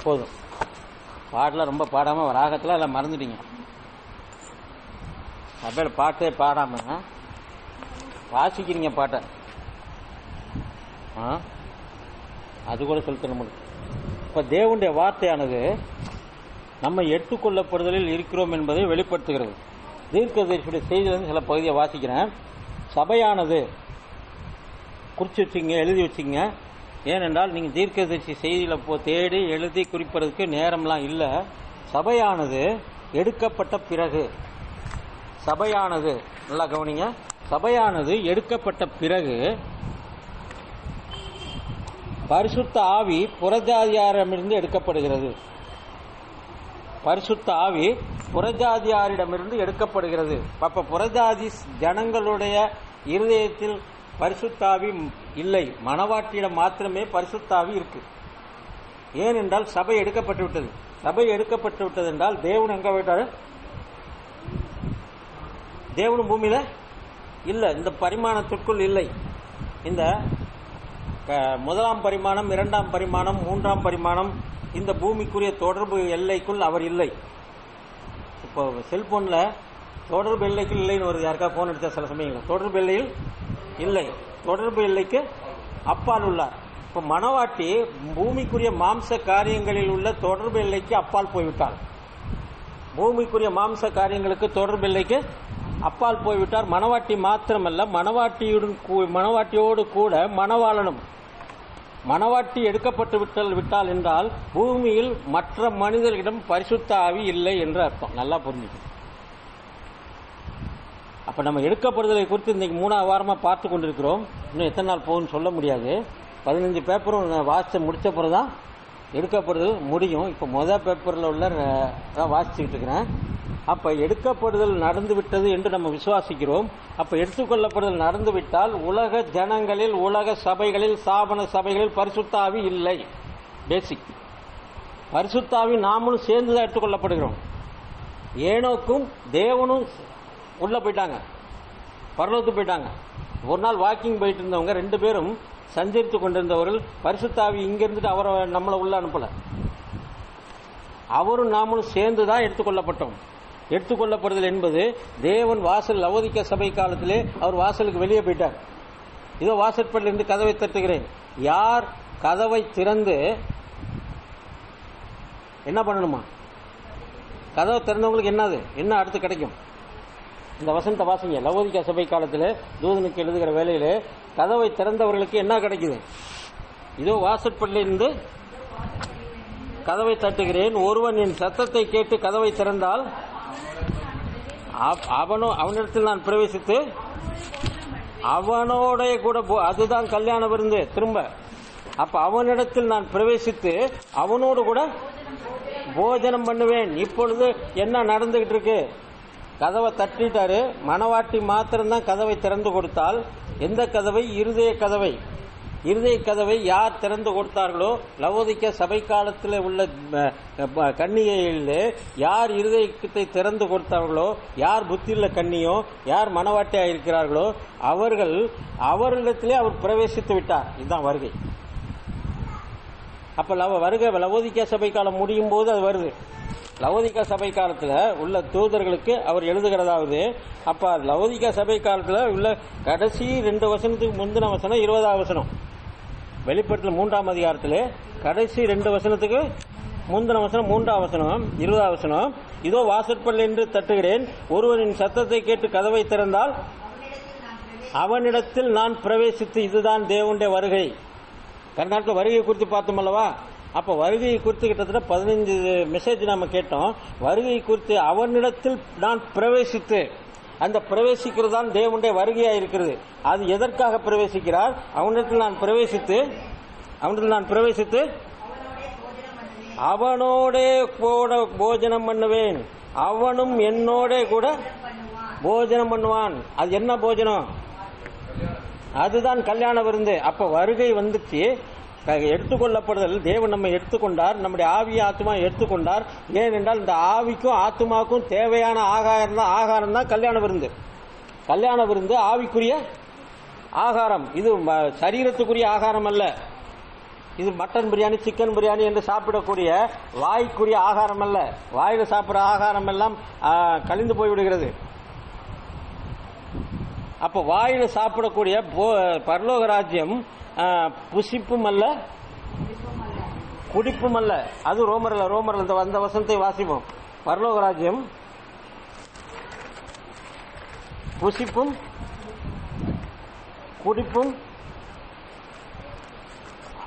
போதும். பாடலாம் ரொம்ப பாடாமல் ராகத்தில் எல்லாம் மறந்துட்டீங்க. சபையில் பாட்டே பாடாமல் வாசிக்கிறீங்க பாட்டை. அது கூட சொல்லித்தர முடியும். இப்போ தேவனுடைய வார்த்தையானது நம்ம எடுத்துக்கொள்ளப்படுதலில் இருக்கிறோம் என்பதை வெளிப்படுத்துகிறது. தீர்க்கதரிசியுடைய செய்தியிலிருந்து சில பகுதியை வாசிக்கிறேன். சபையானது குறிச்சு வச்சுங்க, எழுதி வச்சுங்க. ஏனென்றால் நீங்கள் தீர்க்கதரிசி செய்தியில் தேடி எழுதி குறிப்பதற்கு நேரம்லாம் இல்லை. சபையானது எடுக்கப்பட்ட பிறகு, சபையானது நல்லா கவனிங்க, சபையானது எடுக்கப்பட்ட பிறகு பரிசுத்த ஆவி புறஜாதியாரிடமிருந்து எடுக்கப்படுகிறது. பரிசுத்த ஆவி புறஜாதியாரிடமிருந்து எடுக்கப்படுகிறது. அப்ப புறஜாதி ஜனங்களுடைய இருதயத்தில் பரிசுத்தாவி இல்லை, மனவாட்டியிடம் மாத்திரமே பரிசுத்தாவி இருக்கு. ஏனென்றால் சபை எடுக்கப்பட்டு விட்டது. சபை எடுக்கப்பட்டு விட்டது என்றால் தேவன் எங்க போயிட்டாரு? தேவனும் பூமியில இல்லை, இந்த பரிமாணத்திற்குள் இல்லை. இந்த முதலாம் பரிமாணம், இரண்டாம் பரிமாணம், மூன்றாம் பரிமாணம், இந்த பூமிக்குரிய தொடர்பு எல்லைக்குள் அவர் இல்லை. இப்போ செல்போன்ல தொடர்பு எல்லைக்குள் இல்லைன்னு வருது. யாருக்கா போன் அடிச்சா சில சமயங்கள் தொடர்பு எல்லையில் இல்லை, தொடர்பு எல்லைக்கு அப்பால் உள்ளார். இப்போ மனவாட்டி பூமிக்குரிய மாம்ச காரியங்களில் உள்ள தொடர்பு எல்லைக்கு அப்பால் போய்விட்டார். பூமிக்குரிய மாம்ச காரியங்களுக்கு தொடர்பு எல்லைக்கு அப்பால் போய்விட்டார். மனவாட்டி மாத்திரமல்ல, மனவாட்டியோடு கூட மணவாளனும். மனவாட்டி எடுக்கப்பட்டு விட்டால் என்றால் பூமியில் மற்ற மனிதர்களிடம் பரிசுத்த ஆவி இல்லை என்று அர்த்தம். நல்லா புரிஞ்சுக்கணும். அப்ப நம்ம எடுக்கப்படுதலை குறித்து இன்னைக்கு 3ஆவது வாரமா பார்த்து கொண்டிருக்கிறோம். இன்னும் எத்தனை நாள் போகும்னு சொல்ல முடியாது. 15 பேப்பரும் வாசிச்சு முடிச்ச பிறகுதான் எடுக்கப்படுதல் முடியும். இப்ப முதல் பேப்பர்ல உள்ள வாசிச்சுக்கிட்டு இருக்கிறேன். அப்ப எடுக்கப்படுதல் நடந்து விட்டது என்று நம்ம விசுவாசிக்கிறோம். அப்ப எடுத்துக்கொள்ளப்படுதல் நடந்துவிட்டால் உலக ஜனங்களில், உலக சபைகளில், ஸ்தாபன சபைகளில் பரிசுத்தாவி இல்லை. பேசிக் பரிசுத்தாவி நாமளும் சேர்ந்துதான் எடுத்துக்கொள்ளப்படுகிறோம். ஏனோக்கும் தேவனும் உள்ள போயிட்டாங்க, பரலோகத்துக்கு போயிட்டாங்க. ஒரு நாள் வாக்கிங் போயிட்டு இருந்தவங்க 2 பேரும் சஞ்சரித்து கொண்டிருந்தவர்கள். பரிசுத்தாவி இங்க இருந்துட்டு அவரை நம்மளை உள்ள அனுப்பல. அவரும் நாமளும் சேர்ந்துதான் எடுத்துக்கொள்ளப்பட்டோம். எடுத்துக்கொள்ளப்படுதல் என்பது தேவன் வாசல் லவோதிக்கா சபை காலத்திலே அவர் வாசலுக்கு வெளியே போயிட்டார். இதோ வாசற்படியில் இருந்து கதவை தட்டுகிறேன், யார் கதவை திறந்து என்ன பண்ணணுமா? கதவை திறந்தவங்களுக்கு என்னது என்ன அடுத்து கிடைக்கும்? இந்த வசனத்தை வாசிங்க. லவோதிக்கா சபை காலத்தில் தூதனுக்கு எழுதுகிற வேலையில கதவை திறந்தவர்களுக்கு என்ன கிடைக்குது? இதோ வாசற்படியில் இருந்து கதவை தட்டுகிறேன், ஒருவன் என் சத்தத்தை கேட்டு கதவை திறந்தால் அவனிடத்தில் நான் பிரவேசித்து அவனோட கூட, அதுதான் கல்யாண விருந்து. திரும்ப அப்ப அவனிடத்தில் நான் பிரவேசித்து அவனோடு கூட போஜனம் பண்ணுவேன். இப்பொழுது என்ன நடந்துகிட்டு இருக்கு? கதவை தட்டிட்டாரு. மணவாட்டி மாத்திரம்தான் கதவை திறந்து கொடுத்தால், எந்த கதவை? இருதய கதவை. இருதய கதவை யார் திறந்து கொடுத்தார்களோ, லவோதிக்கா சபை காலத்தில் உள்ள கன்னிகையில் யார் இருதயத்தை திறந்து கொடுத்தார்களோ, யார் புத்தியுள்ள கன்னியோ, யார் மணவாட்டியாக இருக்கிறார்களோ அவர்களிடத்திலே அவர் பிரவேசித்து விட்டார். இதுதான் வருகை. அப்ப வருகை லவோதிக்கா சபை காலம் முடியும் போது அது வருது. லவோதிக்கா சபை காலத்தில் உள்ள தூதர்களுக்கு அவர் எழுதுகிறதாவது, அப்ப லவோதிக்கா சபை காலத்தில் உள்ள கடைசி 2 வசனத்துக்கு முந்தின வசனம் 20வது வசனம். வெளிப்படுத்தல் 3ஆம் அதிகாரத்தில் கடைசி 2 வசனத்துக்கு முந்தின வசனம் 3ஆம் வசனம் 20வது வசனம். இதோ வாசற்படியில் என்று தட்டுகிறேன், ஒருவனின் சத்தத்தை கேட்டு கதவை திறந்தால் அவனிடத்தில் நான் பிரவேசித்து. இதுதான் தேவனுடைய வருகை. கர்நாடக வருகை குறித்து பார்த்தோம் அல்லவா? அப்ப வருகையை குறித்து கிட்டத்தட்ட 15 மெசேஜ் நாம கேட்டோம். வருகை குறித்து அவனிடத்தில் நான் பிரவேசித்து, அந்த பிரவேசிக்கிறது தான் தேவனுடைய வருகையா இருக்கிறது. அது எதற்காக பிரவேசிக்கிறார்? அவனிடத்தில் நான் பிரவேசித்து அவனோட கூட போஜனம் பண்ணுவேன், அவனும் என்னோட கூட போஜனம் பண்ணுவான். அது என்ன போஜனம்? அதுதான் கல்யாண விருந்து. அப்ப வருகை வந்துச்சு. எடுத்துக்கொள்ளப்படுதல், தேவன் நம்ம எடுத்துக்கொண்டார், நம்முடைய ஆவிய ஆத்மா எடுத்துக்கொண்டார். ஏனென்றால் இந்த ஆவிக்கும் ஆத்மாவுக்கும் தேவையான ஆகாரம் தான் கல்யாண விருந்து. கல்யாண விருந்து ஆவிக்குரிய ஆகாரம், இது சரீரத்துக்குரிய ஆகாரம் அல்ல. இது மட்டன் பிரியாணி, சிக்கன் பிரியாணி என்று சாப்பிடக்கூடிய வாய்க்குரிய ஆகாரம் அல்ல. வாயில் சாப்பிட்ற ஆகாரம் எல்லாம் கழிந்து போய்விடுகிறது. அப்ப வாயில் சாப்பிடக்கூடிய பரலோக ராஜ்யம் புசிப்பும் அல்ல, குடிப்பும் அல்ல. அது ரோமர்ல அந்த வசனத்தை வாசிப்போம். பரலோக ராஜ்யம் புசிப்பும் குடிப்பும்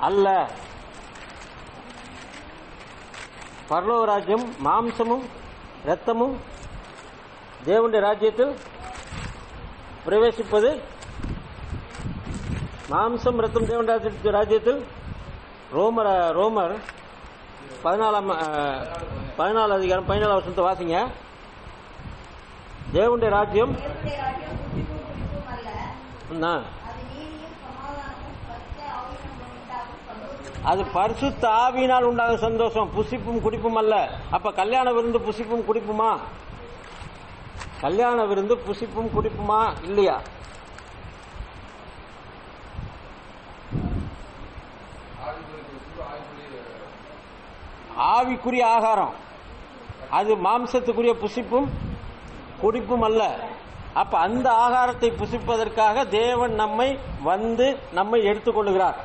அல்ல. பரலோக ராஜ்யம் மாம்சமும் இரத்தமும் தேவனுடைய ராஜ்யத்தில் பிரவேசிப்பது. மாம்சம் இரத்தம் தேவனுடைய ராஜ்யத்தில் ரோமர் 14 அதிகாரம் 14 வசனத்தை வாசிங்க. தேவனுடைய ராஜ்யம் அது பரிசுத்த ஆவியினால் உண்டாகும் சந்தோஷம், புசிப்பும் குடிப்பும் அல்ல. அப்ப கல்யாண விருந்து புசிப்பும் குடிப்புமா? கல்யாண விருந்து புசிப்பும் குடிப்புமா இல்லையா? ஆவிக்குரிய ஆகாரம் அது மாம்சத்துக்குரிய புசிப்பும் குடிப்பும் அல்ல. அப்ப அந்த ஆகாரத்தை புசிப்பதற்காக தேவன் நம்மை எடுத்துக்கொள்கிறார்.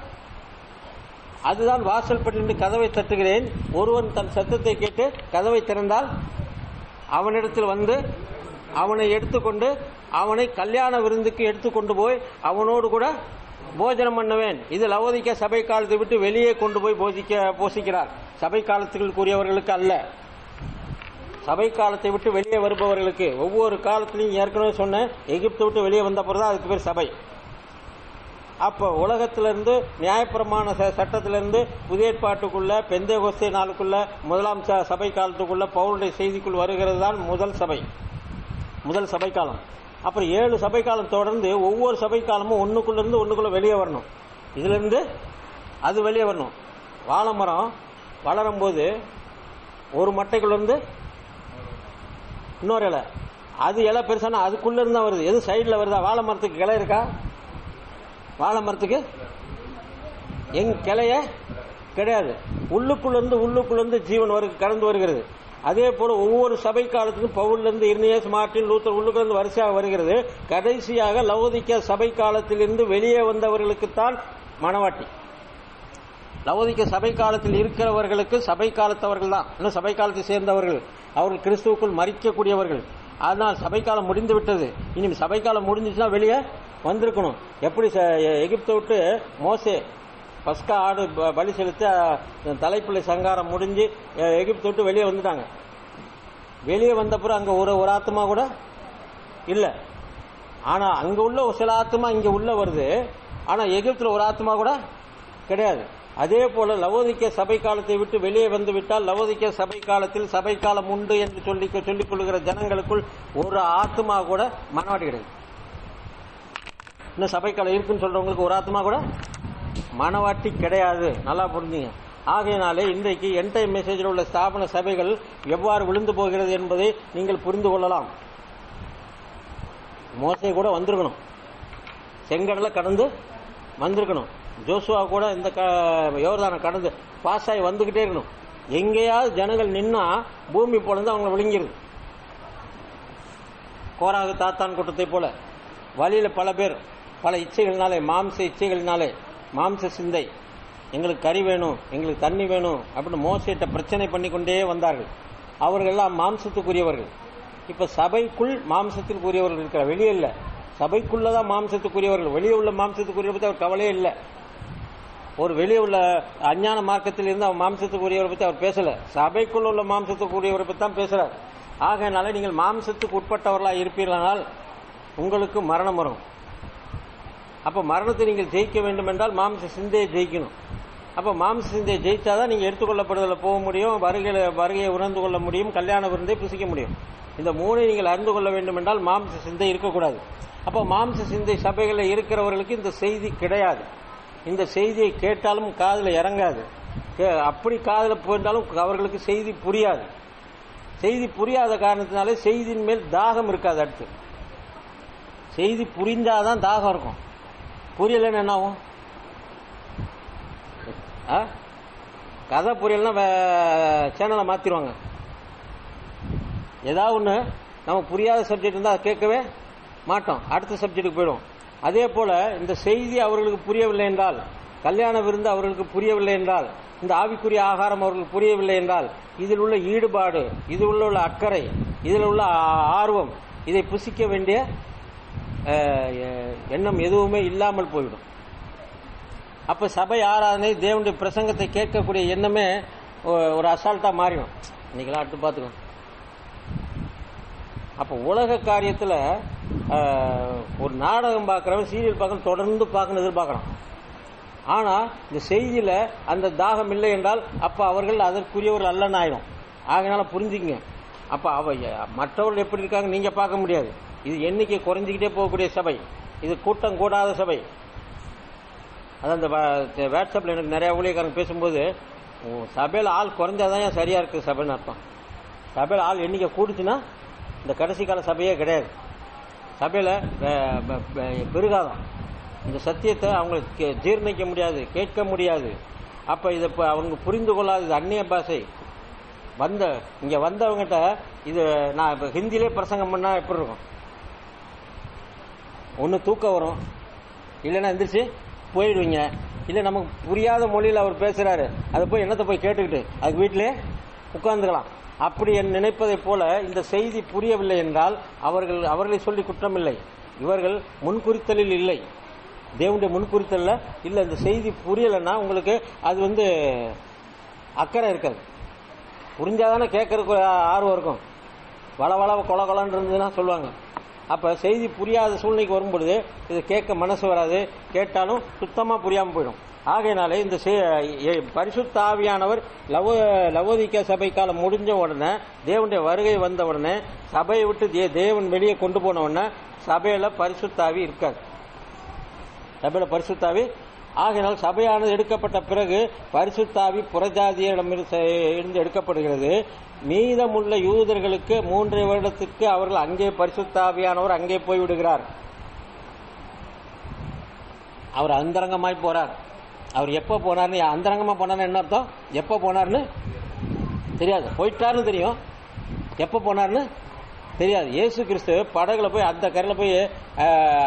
அதுதான் வாசல் பட்டிருந்து கதவை தட்டுகிறேன், ஒருவன் தன் சத்தத்தை கேட்டு கதவை திறந்தால் அவனிடத்தில் வந்து அவனை எடுத்துக்கொண்டு அவனை கல்யாண விருந்துக்கு எடுத்துக்கொண்டு போய் அவனோடு கூட போஜனம் பண்ணுவேன். இது லவோதிக்கா சபை காலத்தை விட்டு வெளியே கொண்டு போய் போஷிக்கிறார். சபை காலத்துக்குரியவர்களுக்கு அல்ல, சபை காலத்தை விட்டு வெளியே வருபவர்களுக்கு. ஒவ்வொரு காலத்திலையும் ஏற்கனவே சொன்ன எகிப்தை விட்டு வெளியே வந்த பிறகு அதுக்கு பேர் சபை. அப்ப உலகத்திலிருந்து நியாயப்பிரமாண சட்டத்திலிருந்து புதிய ஏற்பாட்டுக்குள்ள பெந்தேகோஸ்தே நாளுக்குள்ள முதலாம் சபை காலத்துக்குள்ள பவுலுடைய செய்திக்குள் வருகிறது தான் முதல் சபை காலம். அப்புறம் 7 சபை காலம் தொடர்ந்து ஒவ்வொரு சபை காலமும் ஒண்ணுக்குள்ள இருந்து ஒண்ணுக்குள்ள வெளியே வரணும். இதுல இருந்து அது வெளியே வரணும். வாழைமரம் வளரும் போது ஒரு மட்டைக்குள்ள இருந்து இன்னொரு இலை, அது இலை பெருசானா அதுக்குள்ள இருந்தா வருது. எது சைடுல வருதா? வாழை மரத்துக்கு கிளை இருக்கா? வாழை மரத்துக்கு கிளைய கிடையாது. உள்ளுக்குள்ள ஜீவன் கடந்து வருகிறது. அதே போல ஒவ்வொரு சபை காலத்துக்கும் பவுல்ல இருந்து இர்னியஸ், மார்ட்டின் லூத்தர் உள்ளுக்கு வரிசையாக வருகிறது. கடைசியாக லவோதிக்கா சபை காலத்திலிருந்து வெளியே வந்தவர்களுக்குத்தான் மணவாட்டி. லவோதிக்கா சபை காலத்தில் இருக்கிறவர்களுக்கு சபை காலத்தவர்கள் தான், இன்னும் சபை காலத்தை சேர்ந்தவர்கள், அவர்கள் கிறிஸ்துவுக்குள் மரிக்கக்கூடியவர்கள். அதனால் சபை காலம் முடிந்து விட்டது. இனி சபை காலம் முடிஞ்சிச்சுன்னா வெளியே வந்திருக்கணும். எப்படி எகிப்தை விட்டு மோசே பஸ்கா ஆடு பலி செலுத்தி தலைப்பிள்ளை சங்காரம் முடிஞ்சு எகிப்தை விட்டு வெளியே வந்துட்டாங்க. வெளியே வந்த பிறகு அங்க ஒரு ஆத்மா கூட இல்ல. ஆனா அங்க உள்ள சில ஆத்மா இங்க உள்ள வருது. ஆனா எகிப்துல ஒரு ஆத்மா கூட கிடையாது. அதே போல லவோதிக்கா சபை காலத்தை விட்டு வெளியே வந்து விட்டால் லவோதிக்கா சபை காலத்தில் சபை காலம் உண்டு என்று சொல்லிக் கொள்ளுகிற ஜனங்களுக்குள் ஒரு ஆத்மா கூட மனவாட்டி கிடையாது. இன்னும் சபை காலம் இருக்குன்னு சொல்றவங்களுக்கு ஒரு ஆத்மா கூட மனவாட்டி கிடையாது. நல்லா புரிஞ்சுங்க. ஆகையினாலே இன்றைக்கு எண்ட் டைம் மெசேஜில் உள்ள ஸ்தாபன சபைகள் எவ்வாறு விழுந்து போகிறது என்பதை நீங்கள் புரிந்து கொள்ளலாம். மோசே கூட வந்திருக்கணும், செங்கடலை கடந்து வந்திருக்கணும். ஜோசுவா கூட இந்த யோர்தானை கடந்து பாஸ் ஆகி வந்துகிட்டே இருக்கணும். எங்கேயாவது ஜனங்கள் நின்னா பூமி பொழுது அவங்க விழுங்கிருது. கோராகு தாத்தான் கூட்டத்தை போல வழியில பல பேர் பல இச்சைகளினாலே, மாம்ச இச்சைகளினாலே, மாம்ச சிந்தை, எங்களுக்கு கறி வேணும், எங்களுக்கு தண்ணி வேணும் அப்படின்னு மோசேட்ட பிரச்சனை பண்ணி கொண்டே வந்தார்கள். அவர்கள் எல்லாம் மாம்சத்துக்குரியவர்கள். இப்ப சபைக்குள் மாம்சத்துக்குரியவர்கள் இருக்கிற, வெளியே இல்ல. சபைக்குள்ளதான் மாம்சத்துக்குரியவர்கள். வெளியே உள்ள மாம்சத்துக்குரியவரை பத்தி அவர் கவலையே இல்லை. ஒரு வெளியே உள்ள அஞ்ஞான மார்க்கத்தில் இருந்து அவர் மாம்சத்துக்குரியவரை பத்தி அவர் பேசல. சபைக்குள்ள உள்ள மாம்சத்துக்குரியவரை பத்தி தான் பேசுறார். ஆகையினால நீங்கள் மாம்சத்துக்கு உட்பட்டவர்களாக இருப்பீர்களானால் உங்களுக்கு மரணம் வரும். அப்ப மரணத்தை நீங்கள் ஜெயிக்க வேண்டும் என்றால் மாம்ச சிந்தையை ஜெயிக்கணும். அப்ப மாம்ச சிந்தையை ஜெயிச்சாதான் நீங்க எடுத்துக்கொள்ளப்படுதல போக முடியும், வருகையை உணர்ந்து கொள்ள முடியும், கல்யாண விருந்தை புசிக்க முடியும். இந்த மூணை நீங்கள் அறிந்து கொள்ள வேண்டும் என்றால் மாம்ச சிந்தை இருக்கக்கூடாது. அப்ப மாம்ச சிந்தை சபைகளில் இருக்கிறவர்களுக்கு இந்த செய்தி கிடையாது. இந்த செய்தியை கேட்டாலும் காதுல இறங்காது. அப்படி காதுல போயிருந்தாலும் அவர்களுக்கு செய்தி புரியாது. செய்தி புரியாத காரணத்தினாலே செய்தியின் மேல் தாகம் இருக்காது. அடுத்து செய்தி புரிஞ்சாதான் தாகம் இருக்கும். புரியலன்னு என்ன ஆகும்? கதை புரியலன்னா சேனலை மாற்றிடுவாங்க. ஏதாவது ஒன்று நம்ம புரியாத சப்ஜெக்ட் இருந்தால் அதை கேட்கவே மாட்டோம், அடுத்த சப்ஜெக்டுக்கு போயிடும். அதே போல் இந்த செய்தி அவர்களுக்கு புரியவில்லை என்றால், கல்யாண விருந்து அவர்களுக்கு புரியவில்லை என்றால், இந்த ஆவிக்குரிய ஆகாரம் அவர்களுக்கு புரியவில்லை என்றால், இதில் உள்ள ஈடுபாடு, இதில் உள்ள அக்கறை, இதில் உள்ள ஆர்வம், இதை புசிக்க வேண்டிய எண்ணம் எதுவுமே இல்லாமல் போய்விடும். அப்ப சபை ஆராதனை, தேவனுடைய பிரசங்கத்தை கேட்கக்கூடிய எண்ணமே ஒரு அசால்ட்டா மாறிடும். இன்னைக்கெல்லாம் அடுத்து பார்த்துக்கணும். அப்ப உலக காரியத்தில் ஒரு நாடகம் பார்க்குறவன் சீரியல் பார்க்கணும், தொடர்ந்து பார்க்கணும், எதிர்பார்க்கறான். ஆனா இந்த செய்தியில அந்த தாகம் இல்லை என்றால் அப்ப அவர்கள் அதற்குரியவர்கள் அல்லன்னு ஆயிடும். ஆகையினால புரிஞ்சுக்கங்க. அப்ப மற்றவர்கள் எப்படி இருக்காங்க நீங்க பார்க்க முடியாது. இது எண்ணிக்கை குறைஞ்சிக்கிட்டே போகக்கூடிய சபை, இது கூட்டம் கூடாத சபை. அது அந்த வாட்ஸ்அப்ல எனக்கு நிறைய ஊழியக்காரங்க பேசும்போது, சபையில் ஆள் குறைஞ்சாதான் சரியா இருக்கு சபைன்னு அர்த்தம். சபையில் ஆள் எண்ணிக்கை கூடுச்சுன்னா இந்த கடைசி கால சபையே கிடையாது. சபையில பெருகாதான் இந்த சத்தியத்தை அவங்களுக்கு ஜீர்ணிக்க முடியாது, கேட்க முடியாது. அப்ப இதை அவங்க புரிந்து கொள்ளாது. இது அந்நிய பாஷை. இங்க வந்தவங்கிட்ட இது நான் இப்ப ஹிந்திலே பிரசங்கம் பண்ணா எப்படி இருக்கும்? ஒன்னு தூக்கம் வரும், இல்லைன்னா எந்திரிச்சு போயிடுவீங்க. இல்ல நமக்கு புரியாத மொழியில் அவர் பேசுறாரு, அதை போய் என்னத்தை போய் கேட்டுக்கிட்டு அதுக்கு வீட்டிலே உட்கார்ந்துக்கலாம். அப்படி நினைப்பதை போல இந்த செய்தி புரியவில்லை என்றால் அவர்களை சொல்லி குற்றம் இல்லை. இவர்கள் முன்குறித்தலில் இல்லை, தேவனுடைய முன்குறித்தல்ல இல்ல. இந்த செய்தி புரியலைன்னா உங்களுக்கு அது அக்கறை இருக்காது. புரிஞ்சாதானே கேட்கறதுக்கு ஆர்வம் இருக்கும். வள கொல கொலன்னு இருந்ததுன்னா சொல்லுவாங்க. அப்ப செய்தி புரியாத சூழ்நிலைக்கு வரும்பொழுது இது கேட்க மனசு வராது, கேட்டாலும் சுத்தமா புரியாம போயிடும். ஆகையினாலே இந்த பரிசுத்த ஆவியானவர் லவோதிக்கா சபை காலம் முடிஞ்ச உடனே, தேவனுடைய வருகை வந்த உடனே, சபையை விட்டு தேவன் வெளியே கொண்டு போன உடனே சபையில பரிசுத்தாவி இருக்காது. சபையில பரிசுத்தாவி ஆகையினால் சபையானது எடுக்கப்பட்ட பிறகு பரிசுத்தாவி புறஜாதியிடமிருந்து எடுக்கப்படுகிறது. மீதமுள்ள யூதர்களுக்கு 3 வருடத்திற்கு அவர்கள் அங்கே பரிசுத்தாவியானவர் அங்கே போய்விடுகிறார். அவர் அந்தரங்கமாய் போறார். அவர் எப்ப போனார்னு, அந்தரங்கமா போனார்னு என்ன அர்த்தம்? எப்ப போனார்னு தெரியாது. போயிட்டாருன்னு தெரியும், எப்ப போனார்னு தெரியாது. இயேசு கிறிஸ்து படகுல போய் அந்த கரையில போய்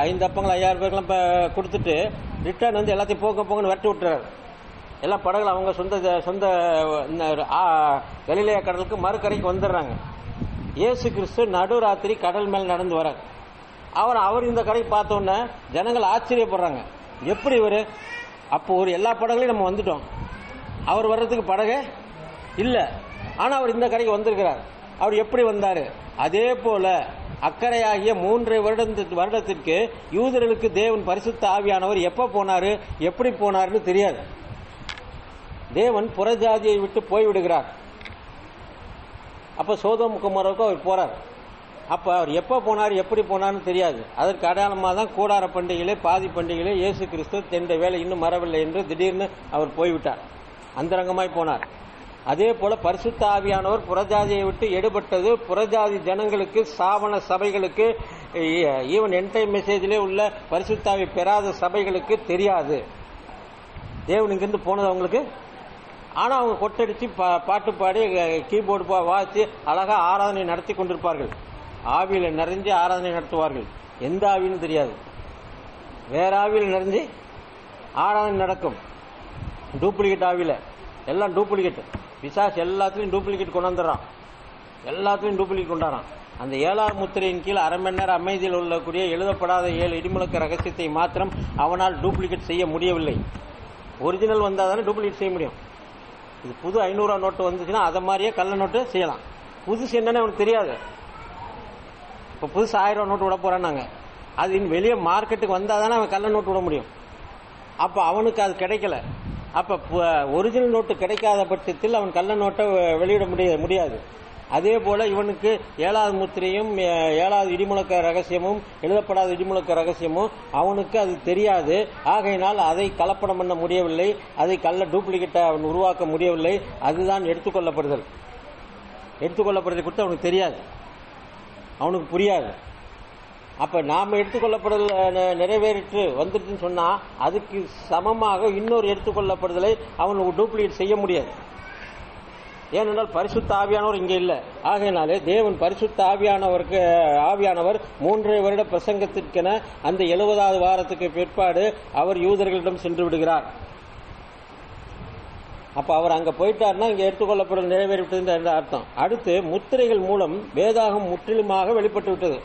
5 அப்பங்கள் 5000 பேருக்கெல்லாம் கொடுத்துட்டு ரிட்டர்ன் எல்லாத்தையும் போங்கன்னு விரட்டி விட்டுறாரு. எல்லாம் படகுல அவங்க சொந்த கலிலேயா கடலுக்கு மறுக்கரைக்கு வந்துடுறாங்க. இயேசு கிறிஸ்து நடுராத்திரி கடல் மேல் நடந்து வரார். அவர் இந்த கரைக்கு பார்த்தோன்னே ஜனங்கள் ஆச்சரியப்படுறாங்க, எப்படி இவரு? அப்போ எல்லா படகுலையும் நம்ம வந்துட்டோம், அவர் வர்றதுக்கு படகே இல்ல, ஆனா அவர் இந்த கரைக்கு வந்திருக்கிறார். அவர் எப்படி வந்தாரு? அதே போல அக்கறையாகிய 3 வருடத்திற்கு யூதர்களுக்கு தேவன் பரிசுத்த ஆவியானவர் எப்ப போனாரு, எப்படி போனாருன்னு தெரியாது. தேவன் புறஜாதியை விட்டு போய்விடுகிறார். அப்ப சோதோம் குமாரவுக்கு அவர் போறார். அப்ப அவர் எப்ப போனார், எப்படி போனார்னு தெரியாது. அதற்கு அடையாளமாக தான் கூடார பண்டிகையிலே, பாதி பண்டிகையிலே இயேசு கிறிஸ்து தன்னுடைய வேலை இன்னும் மறவில்லை என்று திடீர்னு அவர் போய்விட்டார், அந்தரங்கமாய் போனார். அதே போல பரிசுத்த ஆவியானவர் புறஜாதியை விட்டு எடுபட்டது புறஜாதி ஜனங்களுக்கு, சாவன சபைகளுக்கு, ஈவன் என்டைம் மெசேஜிலே உள்ள பரிசுத்தாவி பெறாத சபைகளுக்கு தெரியாது. தேவன் இங்கிருந்து போனது அவங்களுக்கு. ஆனா அவங்க கொட்டடிச்சு பாட்டு பாடி கீபோர்டு வாசி அழகா ஆராதனை நடத்தி கொண்டிருப்பார்கள். ஆவியில நிறைஞ்சு ஆராதனை நடத்துவார்கள். எந்த ஆவின்னு தெரியாது, வேற ஆவியில் நிறைஞ்சு ஆராதனை நடக்கும். டூப்ளிகேட் ஆவியில எல்லாம் டூப்ளிகேட். பிசாசு எல்லாத்துலயும் டூப்ளிகேட் கொண்டாந்துறான், எல்லாத்துலயும் டூப்ளிகேட் கொண்டாடுறான். அந்த 7ஆம் முத்திரையின் கீழ் அரை மணி நேரம் அமைதியில் உள்ளக்கூடிய எழுதப்படாத 7 இடிமுழக்க ரகசியத்தை மாத்திரம் அவனால் டூப்ளிகேட் செய்ய முடியவில்லை. ஒரிஜினல் வந்தாதானே டூப்ளிகேட் செய்ய முடியும். இது புது 500 நோட்டு வந்துச்சுன்னா அதை மாதிரியே கள்ள நோட்டு செய்யலாம். புதுசு என்னன்னு அவனுக்கு தெரியாது. இப்ப புதுசு 1000 நோட்டு விட போறான்னாங்க, அது வெளியே மார்க்கெட்டுக்கு வந்தாதானே அவன் கள்ள நோட்டு விட முடியும். அப்ப அவனுக்கு அது கிடைக்கல. அப்ப ஒரிஜினல் நோட்டு கிடைக்காத பட்சத்தில் அவன் கள்ள நோட்டை வெளியிட முடியாது. அதே போல இவனுக்கு 7வது முத்திரையும் 7வது இடிமுழக்க ரகசியமும் எழுதப்படாத இடிமுழக்க ரகசியமும் அவனுக்கு அது தெரியாது. ஆகையினால் அதை கலப்படம் பண்ண முடியவில்லை, அதை கள்ள டூப்ளிகேட்டை அவன் உருவாக்க முடியவில்லை. அதுதான் எடுத்துக்கொள்ளப்படுதல். எடுத்துக்கொள்ளப்படுறதை குறித்து அவனுக்கு தெரியாது, அவனுக்கு புரியாது. அப்ப நாம் எடுத்துக்கொள்ளப்படுதல் நிறைவேறிட்டு வந்துட்டுன்னு சொன்னா அதுக்கு சமமாக இன்னொரு எடுத்துக்கொள்ளப்படுதலை அவன் டூப்ளிகேட் செய்ய முடியாது. ஏனென்றால் பரிசுத்த ஆவியானவர் இங்கே இல்லை. ஆகையினாலே தேவன் பரிசுத்த ஆவியானவர் 3 வருட பிரசங்கத்திற்கென அந்த 70வது வாரத்துக்கு பிற்பாடு அவர் யூதர்களிடம் சென்று விடுகிறார். அப்ப அவர் அங்க போயிட்டார்னா இங்க எடுத்துக்கொள்ளப்படும் நிறைவேறிவிட்டது என்ற அர்த்தம். அடுத்து முத்திரைகள் மூலம் வேதாகம் முற்றிலுமாக வெளிப்பட்டு விட்டது.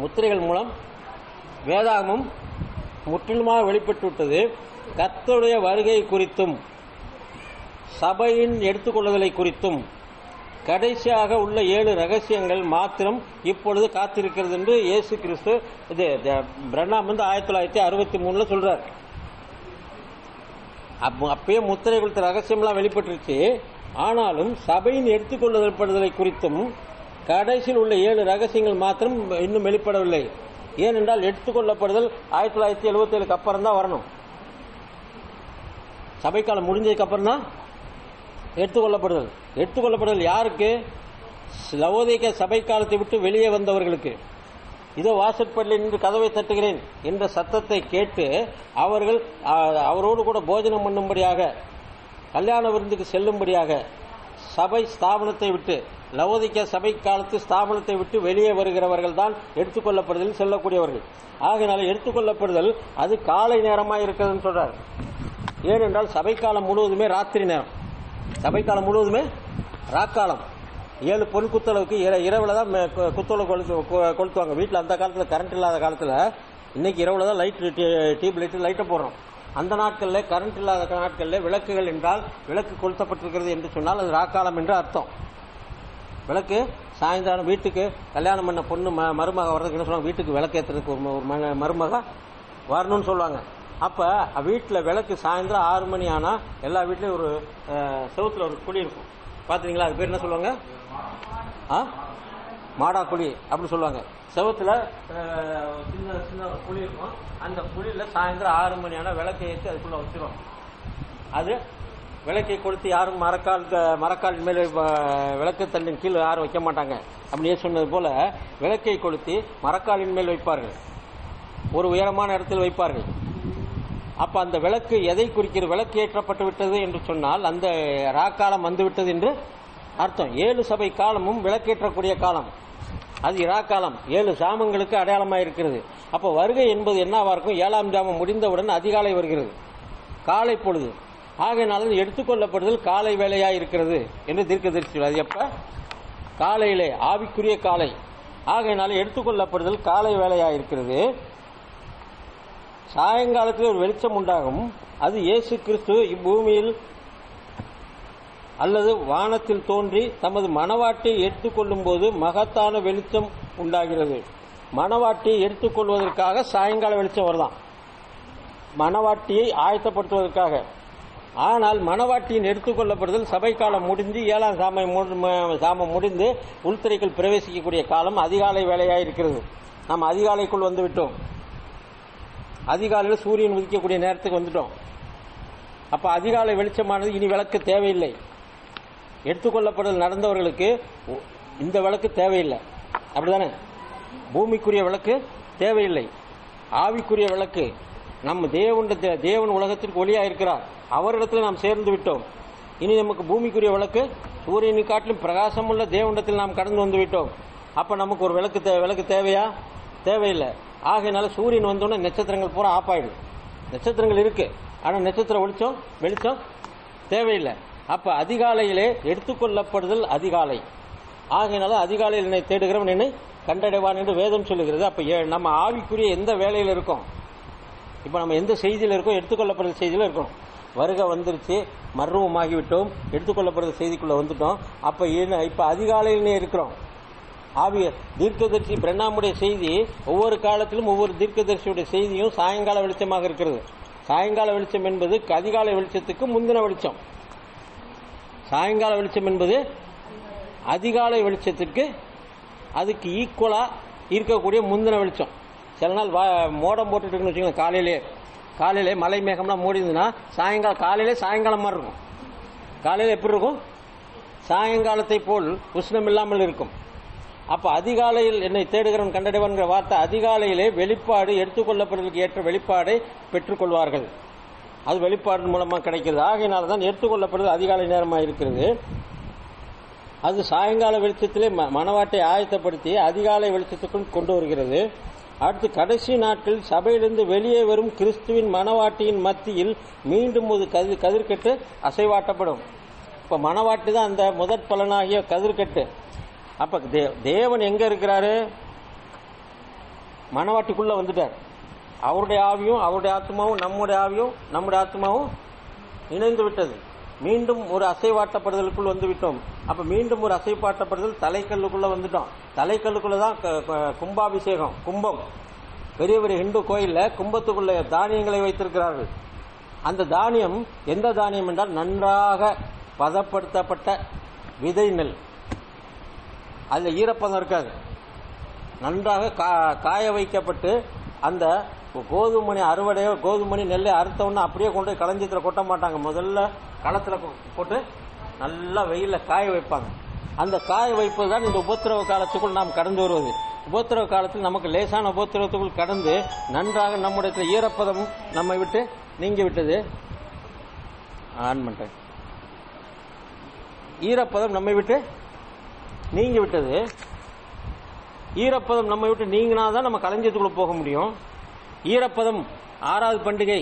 முத்திரைகள் மூலம் வேதாகமும் முற்றிலுமாக வெளிப்பட்டு விட்டது. கர்த்தருடைய வருகை குறித்தும் சபையின் எடுத்துக்கொள்ளுதலை குறித்தும் கடைசியாக உள்ள 7 ரகசியங்கள் மாத்திரம் இப்பொழுது காத்திருக்கிறது என்று இயேசு கிறிஸ்து பிரண்ணாம் 1963 சொல்றார். அப்பயே முத்திரை கொடுத்த ரகசியம்லாம் வெளிப்பட்டுருச்சு. ஆனாலும் சபையின் எடுத்துக்கொள்ளுதலை குறித்தும் கடைசியில் உள்ள 7 ரகசியங்கள் மாத்திரம் இன்னும் வெளிப்படவில்லை. ஏனென்றால் எடுத்துக்கொள்ளப்படுதல் 1977 அப்புறம் தான் வரணும். சபைக்காலம் முடிஞ்சதுக்கு அப்புறம் தான் எடுத்துக்கொள்ளப்படுதல் யாருக்கு? லவோதிக்கேய சபை காலத்தை விட்டு வெளியே வந்தவர்களுக்கு. இதோ வாசற்படியில் நின்று கதவை தட்டுகிறேன் என்ற சத்தத்தை கேட்டு அவர்கள் அவரோடு கூட போஜனம் பண்ணும்படியாக கல்யாண விருந்துக்கு செல்லும்படியாக சபை ஸ்தாபனத்தை விட்டு லவோதிக்கேய சபை காலத்து ஸ்தாபனத்தை விட்டு வெளியே வருகிறவர்கள் தான் எடுத்துக்கொள்ளப்படுதல் செல்லக்கூடியவர்கள். ஆகையினால எடுத்துக்கொள்ளப்படுதல் அது காலை நேரமாக இருக்கிறதுன்னு சொல்றார். ஏனென்றால் சபைக்காலம் முழுவதுமே ராத்திரி நேரம், சபைக்காலம் முழுவதுமே ராக்காலம். 7 பொன் குத்தளவுக்கு இரவுல தான் குத்தளவு கொளுத்துவாங்க வீட்டில். அந்த காலத்தில் கரண்ட் இல்லாத காலத்தில், இன்னைக்கு இரவுல தான் டியூப் லைட்டை போடுறோம். அந்த நாட்களில் கரண்ட் இல்லாத நாட்களில் விளக்குகள் என்றால் விளக்கு கொளுத்தப்பட்டிருக்கிறது என்று சொன்னால் அது ராக்காலம் என்று அர்த்தம். விளக்கு சாயந்தரம் வீட்டுக்கு கல்யாணம் பண்ண பொண்ணு மருமக வர்றதுக்கு என்ன சொல்லுவாங்க? வீட்டுக்கு விளக்கு ஏற்றுறதுக்கு ஒரு மருமக வரணும்னு சொல்லுவாங்க. அப்ப வீட்டில் விளக்கு சாயந்தரம் 6 மணி ஆனா எல்லா வீட்லயும் ஒரு செவுத்துல ஒரு குழி இருக்கும். பாத்தீங்களா? அது பேர் என்ன சொல்லுவாங்க? மாடா குழி அப்படின்னு சொல்லுவாங்க. செவுத்துல சின்ன சின்ன ஒரு குழி இருக்கும். அந்த குழியில சாயந்தரம் 6 மணி ஆனா விளக்கை ஏற்றி அதுக்குள்ள வச்சிருவாங்க. அது விளக்கை கொளுத்தி யாரும் மரக்கால் மேலே விளக்கு தள்ளின் கீழே யாரும் வைக்க மாட்டாங்க. அப்படியே சொன்னது போல விளக்கை கொளுத்தி மரக்காலின் மேல் வைப்பார்கள், ஒரு உயரமான இடத்தில் வைப்பார்கள். அப்ப அந்த விளக்கு எதை குறிக்கிறது? விளக்கு ஏற்றப்பட்டு விட்டது என்று சொன்னால் அந்த ராக்காலம் வந்துவிட்டது என்று அர்த்தம். 7 சபை காலமும் விளக்கேற்றக்கூடிய காலம், அது இராக்காலம். 7 சாமங்களுக்கு அடையாளமாக இருக்கிறது. அப்ப வருகை என்பது என்னவா இருக்கும்? 7ஆம் ஜாமம் முடிந்தவுடன் அதிகாலை வருகிறது, காலை பொழுது. ஆகையினால எடுத்துக்கொள்ளப்படுதல் காலை வேலையா இருக்கிறது என்று தீர்க்கதரிசி. அது எப்ப? காலையிலே, ஆவிக்குரிய காலை. ஆகையினால எடுத்துக்கொள்ளப்படுதல் காலை வேலையா இருக்கிறது. சாயங்காலத்தில் ஒரு வெளிச்சம் உண்டாகும். அது இயேசு கிறிஸ்து இப்பூமியில் அல்லது வானத்தில் தோன்றி தமது மணவாட்டியை எடுத்துக்கொள்ளும் போது மகத்தான வெளிச்சம் உண்டாகிறது. மணவாட்டியை எடுத்துக்கொள்வதற்காக சாயங்கால வெளிச்சம் வருதான், மணவாட்டியை ஆயத்தப்படுத்துவதற்காக. ஆனால் மணவாட்டியின் எடுத்துக்கொள்ளப்படுதல் சபை காலம் முடிஞ்சு 7ஆம் சாமம் முடிந்து உள்துறைக்குள் பிரவேசிக்கக்கூடிய காலம் அதிகாலை வேலையாக இருக்கிறது. நாம் அதிகாலைக்குள் வந்து விட்டோம். அதிகாலையில் சூரியன் உதிக்கக்கூடிய நேரத்துக்கு வந்துட்டோம். அப்ப அதிகாலை வெளிச்சமானது இனி விளக்கு தேவையில்லை. எடுத்துக்கொள்ளப்படுதல் நடந்தவர்களுக்கு இந்த விளக்கு தேவையில்லை, அப்படிதானே? பூமிக்குரிய விளக்கு தேவையில்லை, ஆவிக்குரிய விளக்கு. நம்ம தேவன் உலகத்திற்கு ஒளியா இருக்கிறார், அவரிடத்தில் நாம் சேர்ந்து விட்டோம். இனி நமக்கு பூமிக்குரிய விளக்கு சூரியனை காட்டிலும் பிரகாசமுள்ள தேவனிடத்தில் நாம் கடந்து வந்து விட்டோம். அப்ப நமக்கு ஒரு விளக்கு தேவையா? தேவையில்லை. ஆகையினால சூரியன் வந்தோடனே நட்சத்திரங்கள் பூரா ஆஃப் ஆயிடும். நட்சத்திரங்கள் இருக்கு, ஆனா நட்சத்திர வெளிச்சம் தேவையில்லை. அப்ப அதிகாலையிலே எடுத்துக்கொள்ளப்படுதல் அதிகாலை. ஆகையினால அதிகாலையில் என்னை தேடுகிறவன் என்னை கண்டடைவான் என்று வேதம் சொல்லுகிறது. அப்ப நம்ம ஆவிக்குரிய எந்த வேலையில் இருக்கோம்? இப்ப நம்ம எந்த செய்தியில் இருக்கோம்? எடுத்துக்கொள்ளப்படுதல் செய்தியில் இருக்கோம். வருகை வந்துருச்சு, மர்வமாகிவிட்டோம், எடுத்துக்கொள்ளப்படுதல் செய்திக்குள்ள வந்துட்டோம். இப்ப அதிகாலையிலே இருக்கிறோம். தீர்க்கதரிசி பிரண்ணாமுடைய செய்தி ஒவ்வொரு காலத்திலும் ஒவ்வொரு தீர்க்கதரிசியுடைய செய்தியும் சாயங்கால வெளிச்சமாக இருக்கிறது. சாயங்கால வெளிச்சம் என்பது அதிகாலை வெளிச்சத்துக்கு முந்தின வெளிச்சம். சாயங்கால வெளிச்சம் என்பது அதிகாலை வெளிச்சத்திற்கு அதுக்கு ஈக்குவலா இருக்கக்கூடிய முந்தின வெளிச்சம். சில நாள் மோடம் போட்டுட்டு இருக்குன்னு வச்சுக்கோங்க. காலையிலே மலை மேகம்லாம் மூடி இருந்ததுன்னா சாயங்காலம் மாதிரி இருக்கும். காலையில எப்படி இருக்கும்? சாயங்காலத்தை போல் உஷ்ணம் இல்லாமல் இருக்கும். அப்ப அதிகாலையில் என்னை தேடுகிறவன் கண்டடைவான்கிற வார்த்தை அதிகாலையிலே வெளிப்பாடு எடுத்துக்கொள்ளப்படுவதற்கு ஏற்ற வெளிப்பாடை பெற்றுக்கொள்வார்கள். அது வெளிப்பாடு மூலமாக கிடைக்கிறது. ஆகையினால்தான் எடுத்துக்கொள்ளப்படுவது அதிகாலை நேரமாக இருக்கிறது. அது சாயங்கால வெளிச்சத்திலே மணவாட்டை ஆயத்தப்படுத்தி அதிகாலை வெளிச்சத்துக்குள் கொண்டு வருகிறது. அடுத்து கடைசி நாட்களில் சபையிலிருந்து வெளியே வரும் கிறிஸ்துவின் மணவாட்டியின் மத்தியில் மீண்டும் ஒரு கதிர்கட்டு அசைவாட்டப்படும். இப்ப மணவாட்டி தான் அந்த முதற் பலனாகிய கதிர்கட்டு. அப்ப தேவன் எங்க இருக்கிறாரு? மணவாட்டிக்குள்ள வந்துட்டார். அவருடைய ஆவியும் அவருடைய ஆத்மாவும் நம்முடைய ஆவியும் நம்முடைய ஆத்மாவும் இணைந்து விட்டது. மீண்டும் ஒரு அசைவாட்டப்படுதலுக்குள் வந்து விட்டோம். அப்ப மீண்டும் ஒரு அசைவாட்டப்படுதல் தலைக்கல்லுக்குள்ள வந்துட்டோம். தலைக்கல்லுக்குள்ளதான் கும்பாபிஷேகம், கும்பம். பெரிய பெரிய இந்து கோயில்ல கும்பத்துக்குள்ள தானியங்களை வைத்திருக்கிறார்கள். அந்த தானியம் எந்த தானியம் என்றால் நன்றாக பதப்படுத்தப்பட்ட விதை நெல். அதுல ஈரப்பதம் இருக்காது. நன்றாக காய வைக்கப்பட்டு அந்த கோதுமணி அறுவடையோ கோதுமணி நெல்லை அறுத்தவொன்னு அப்படியே கொண்டு போய் களஞ்சியத்தில் கொட்ட மாட்டாங்க. முதல்ல களத்துல போட்டு நல்லா வெயில காய வைப்பாங்க. அந்த காய வைப்பது தான் இந்த உபத்திரவ காலத்துக்குள் நாம் கடந்து வருவது. உபத்திரவ காலத்தில் நமக்கு லேசான உபத்திரவத்துக்குள் கடந்து நன்றாக நம்முடைய ஈரப்பதம் நம்மை விட்டு நீங்கி விட்டது. ஆன் பண்றேன். ஈரப்பதம் நம்மை விட்டு நீங்கி விட்டது. ஈரப்பதம் நம்மை விட்டு நீங்கினாதான் நம்ம களஞ்சியத்துக்குள்ள போக முடியும். ஈரப்பதம் 6வது பண்டிகை,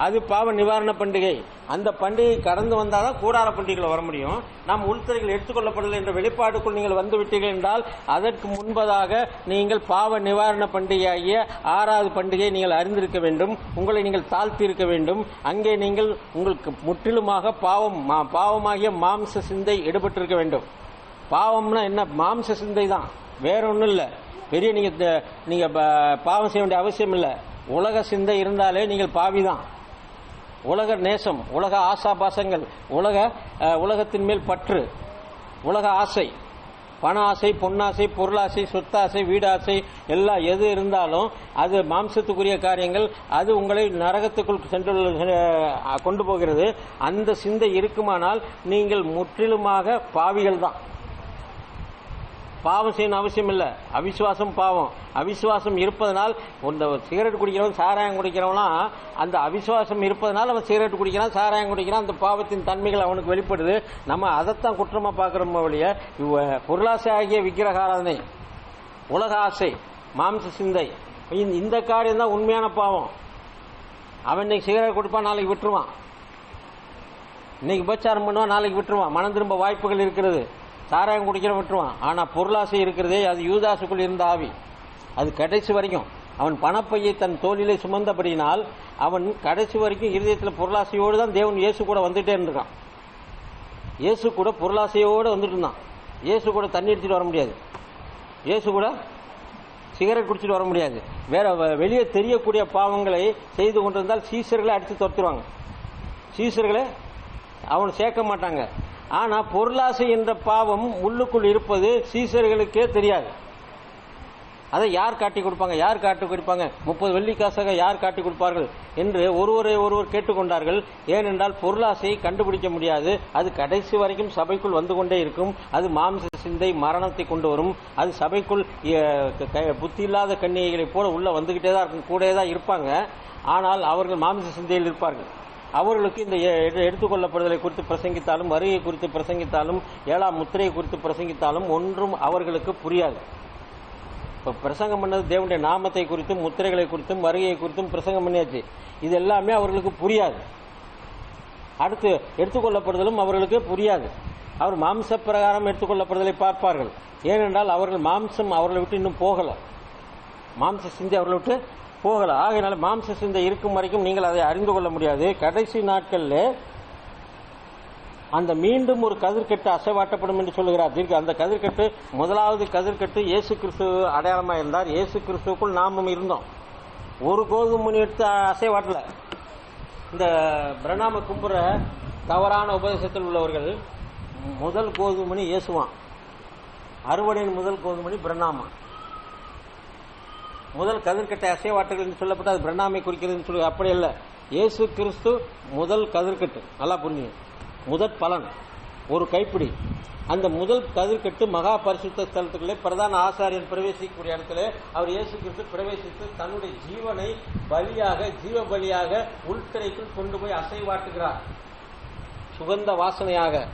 அது பாவ நிவாரண பண்டிகை. அந்த பண்டிகை கடந்து வந்தாதான் கூடார பண்டிகைகளை வர முடியும். நாம் உள்துறைகள் எடுத்துக்கொள்ளப்படவில்லை என்ற வெளிப்பாடுக்குள் நீங்கள் வந்து விட்டீர்கள் என்றால் அதற்கு முன்பதாக நீங்கள் பாவ நிவாரண பண்டிகையாகிய 6வது பண்டிகையை நீங்கள் அறிந்திருக்க வேண்டும். உங்களை நீங்கள் தாழ்த்தி இருக்க வேண்டும். அங்கே நீங்கள் உங்களுக்கு முற்றிலுமாக பாவமாகிய மாம்ச சிந்தை எடுபட்டிருக்க வேண்டும். பாவம்னா என்ன? மாம்ச சிந்தை தான், வேற ஒன்றும் இல்லை. பெரிய நீங்க பாவம் செய்ய வேண்டிய அவசியம் இல்லை. உலக சிந்தை இருந்தாலே நீங்கள் பாவிதான். உலக நேசம், உலக ஆசாபாசங்கள், உலகத்தின் மேல் பற்று, உலக ஆசை, பண ஆசை, பொன்னாசை, பொருளாசை, சொத்தாசை, வீடாசை, எல்லாம் எது இருந்தாலும் அது மாம்சத்துக்குரிய காரியங்கள். அது உங்களை நரகத்துக்குள் கொண்டு போகிறது. அந்த சிந்தை இருக்குமானால் நீங்கள் முற்றிலுமாக பாவிகள் தான். பாவம் செய்யணும் அவசியம் இல்லை. அவிசுவாசம் பாவம். அவிசுவாசம் இருப்பதனால் சிகரெட் குடிக்கிறவன் சாராயம் குடிக்கிறவனா அந்த அவிசுவாசம் இருப்பதனால் அவன் சிகரெட் குடிக்கிறான், சாராயம் குடிக்கிறான். அந்த பாவத்தின் தன்மைகள் அவனுக்கு வெளிப்படுது. நம்ம அதைத்தான் குற்றமா பார்க்கிறோம் வழிய பொருளாசை ஆகிய விக்கிரகாராதனை, உலக ஆசை, மாம்ச சிந்தை, இந்த காரியம் தான் உண்மையான பாவம். அவன் இன்னைக்கு சிகரெட் குடிப்பான், நாளைக்கு விட்டுருவான். இன்னைக்கு உபச்சாரம் பண்ணுவான், நாளைக்கு விட்டுருவான். மனம் திரும்ப வாய்ப்புகள் இருக்கிறது. சாராயம் குடிக்கிற விட்டுருவான். ஆனா பொருளாசை இருக்கிறதே, அது யூதாசுக்குள் இருந்த ஆவி. அது கடைசி வரைக்கும் அவன் பணப்பையை தன் தோளிலே சுமந்தபடியினால் அவன் கடைசி வரைக்கும் இருதயத்தில் பொருளாசையோடு தான் தேவன் இயேசு கூட வந்துட்டே இருந்திருக்கான். இயேசு கூட பொருளாசையோடு வந்துட்டு இருந்தான். இயேசு கூட தண்ணி அடிச்சுட்டு வர முடியாது. இயேசு கூட சிகரெட் குடிச்சிட்டு வர முடியாது. வேற வெளியே தெரியக்கூடிய பாவங்களை செய்து கொண்டிருந்தால் சீசர்களை அடித்து துரத்துருவாங்க. சீசர்களை அவன் சேர்க்க மாட்டாங்க. ஆனா பொருளாசை என்ற பாவம் உள்ளுக்குள் இருப்பது சீசர்களுக்கே தெரியாது. அதை யார் காட்டி கொடுப்பாங்க? யார் காட்டி கொடுப்பாங்க? 30 வெள்ளிக்காசாக யார் காட்டி கொடுப்பார்கள் என்று ஒருவரை ஒருவர் கேட்டுக்கொண்டார்கள். ஏனென்றால் பொருளாசையை கண்டுபிடிக்க முடியாது. அது கடைசி வரைக்கும் சபைக்குள் வந்து கொண்டே இருக்கும். அது மாம்ச சிந்தை மரணத்தை கொண்டு வரும். அது சபைக்குள் புத்தி இல்லாத கன்னிகைகளைப் போல உள்ள வந்துகிட்டே தான் இருக்கும், கூட தான் இருப்பாங்க. ஆனால் அவர்கள் மாம்ச சிந்தையில் இருப்பார்கள். அவர்களுக்கு இந்த எடுத்துக்கொள்ளப்படுதலை குறித்து பிரசங்கித்தாலும், வருகை குறித்து பிரசங்கித்தாலும், 7ஆம் முத்திரையை குறித்து பிரசங்கித்தாலும் ஒன்றும் அவர்களுக்கு புரியாது. இப்ப பிரசங்கம் பண்ணது தேவனுடைய நாமத்தை குறித்தும், முத்திரைகளை குறித்தும், வருகையை குறித்தும் பிரசங்கம் பண்ணியாச்சு. இது எல்லாமே அவர்களுக்கு புரியாது. அடுத்து எடுத்துக்கொள்ளப்படுதலும் அவர்களுக்கு புரியாது. அவர் மாம்ச பிரகாரம் எடுத்துக்கொள்ளப்படுதலை பார்ப்பார்கள். ஏனென்றால் அவர்கள் மாம்சம் அவர்களை விட்டு இன்னும் போகல. மாம்ச சிந்தை அவர்களை விட்டு போகல. ஆகையினால மாம்ச சிந்தை இருக்கும் வரைக்கும் நீங்கள் அதை அறிந்து கொள்ள முடியாது. கடைசி நாட்கள்ல அந்த மீண்டும் ஒரு கதிர்கட்டு அசைவாட்டப்படும் என்று சொல்லுகிறார். அந்த கதிர்கட்டு, முதலாவது கதிர்கட்டு இயேசு கிறிஸ்து அடையாளமா இருந்தார். இயேசு கிறிஸ்துக்குள் நாமும் இருந்தோம். ஒரு கோதுமணி எடுத்து அசைவாட்டல. இந்த பிரணாம கும்புற தவறான உபதேசத்தில் உள்ளவர்கள் முதல் கோதுமணி இயேசுவான். அறுவடையின் முதல் கோதுமணி பிரணாமா. முதல் கதிர்கட்டை அசைவாட்டுகள் என்று சொல்லப்பட்டு அது பிரணாமை குறிக்கிறது சொல்லி அப்படி இல்லை. இயேசு கிறிஸ்து முதல் கதிர்கட்டு. நல்லா புரிஞ்சுங்க. முதற் பலன். ஒரு கைப்பிடி. அந்த முதல் கதிர்கட்டு மகா பரிசுத்த ஸ்தலத்துக்குள்ளே பிரதான ஆசாரியன் பிரவேசிக்கக்கூடிய இடத்துல அவர் இயேசு கிறிஸ்து பிரவேசித்து தன்னுடைய ஜீவனை ஜீவ பலியாக உள்திரைக்குள் கொண்டு போய் அசைவாட்டுகிறார், சுகந்த வாசனையாக.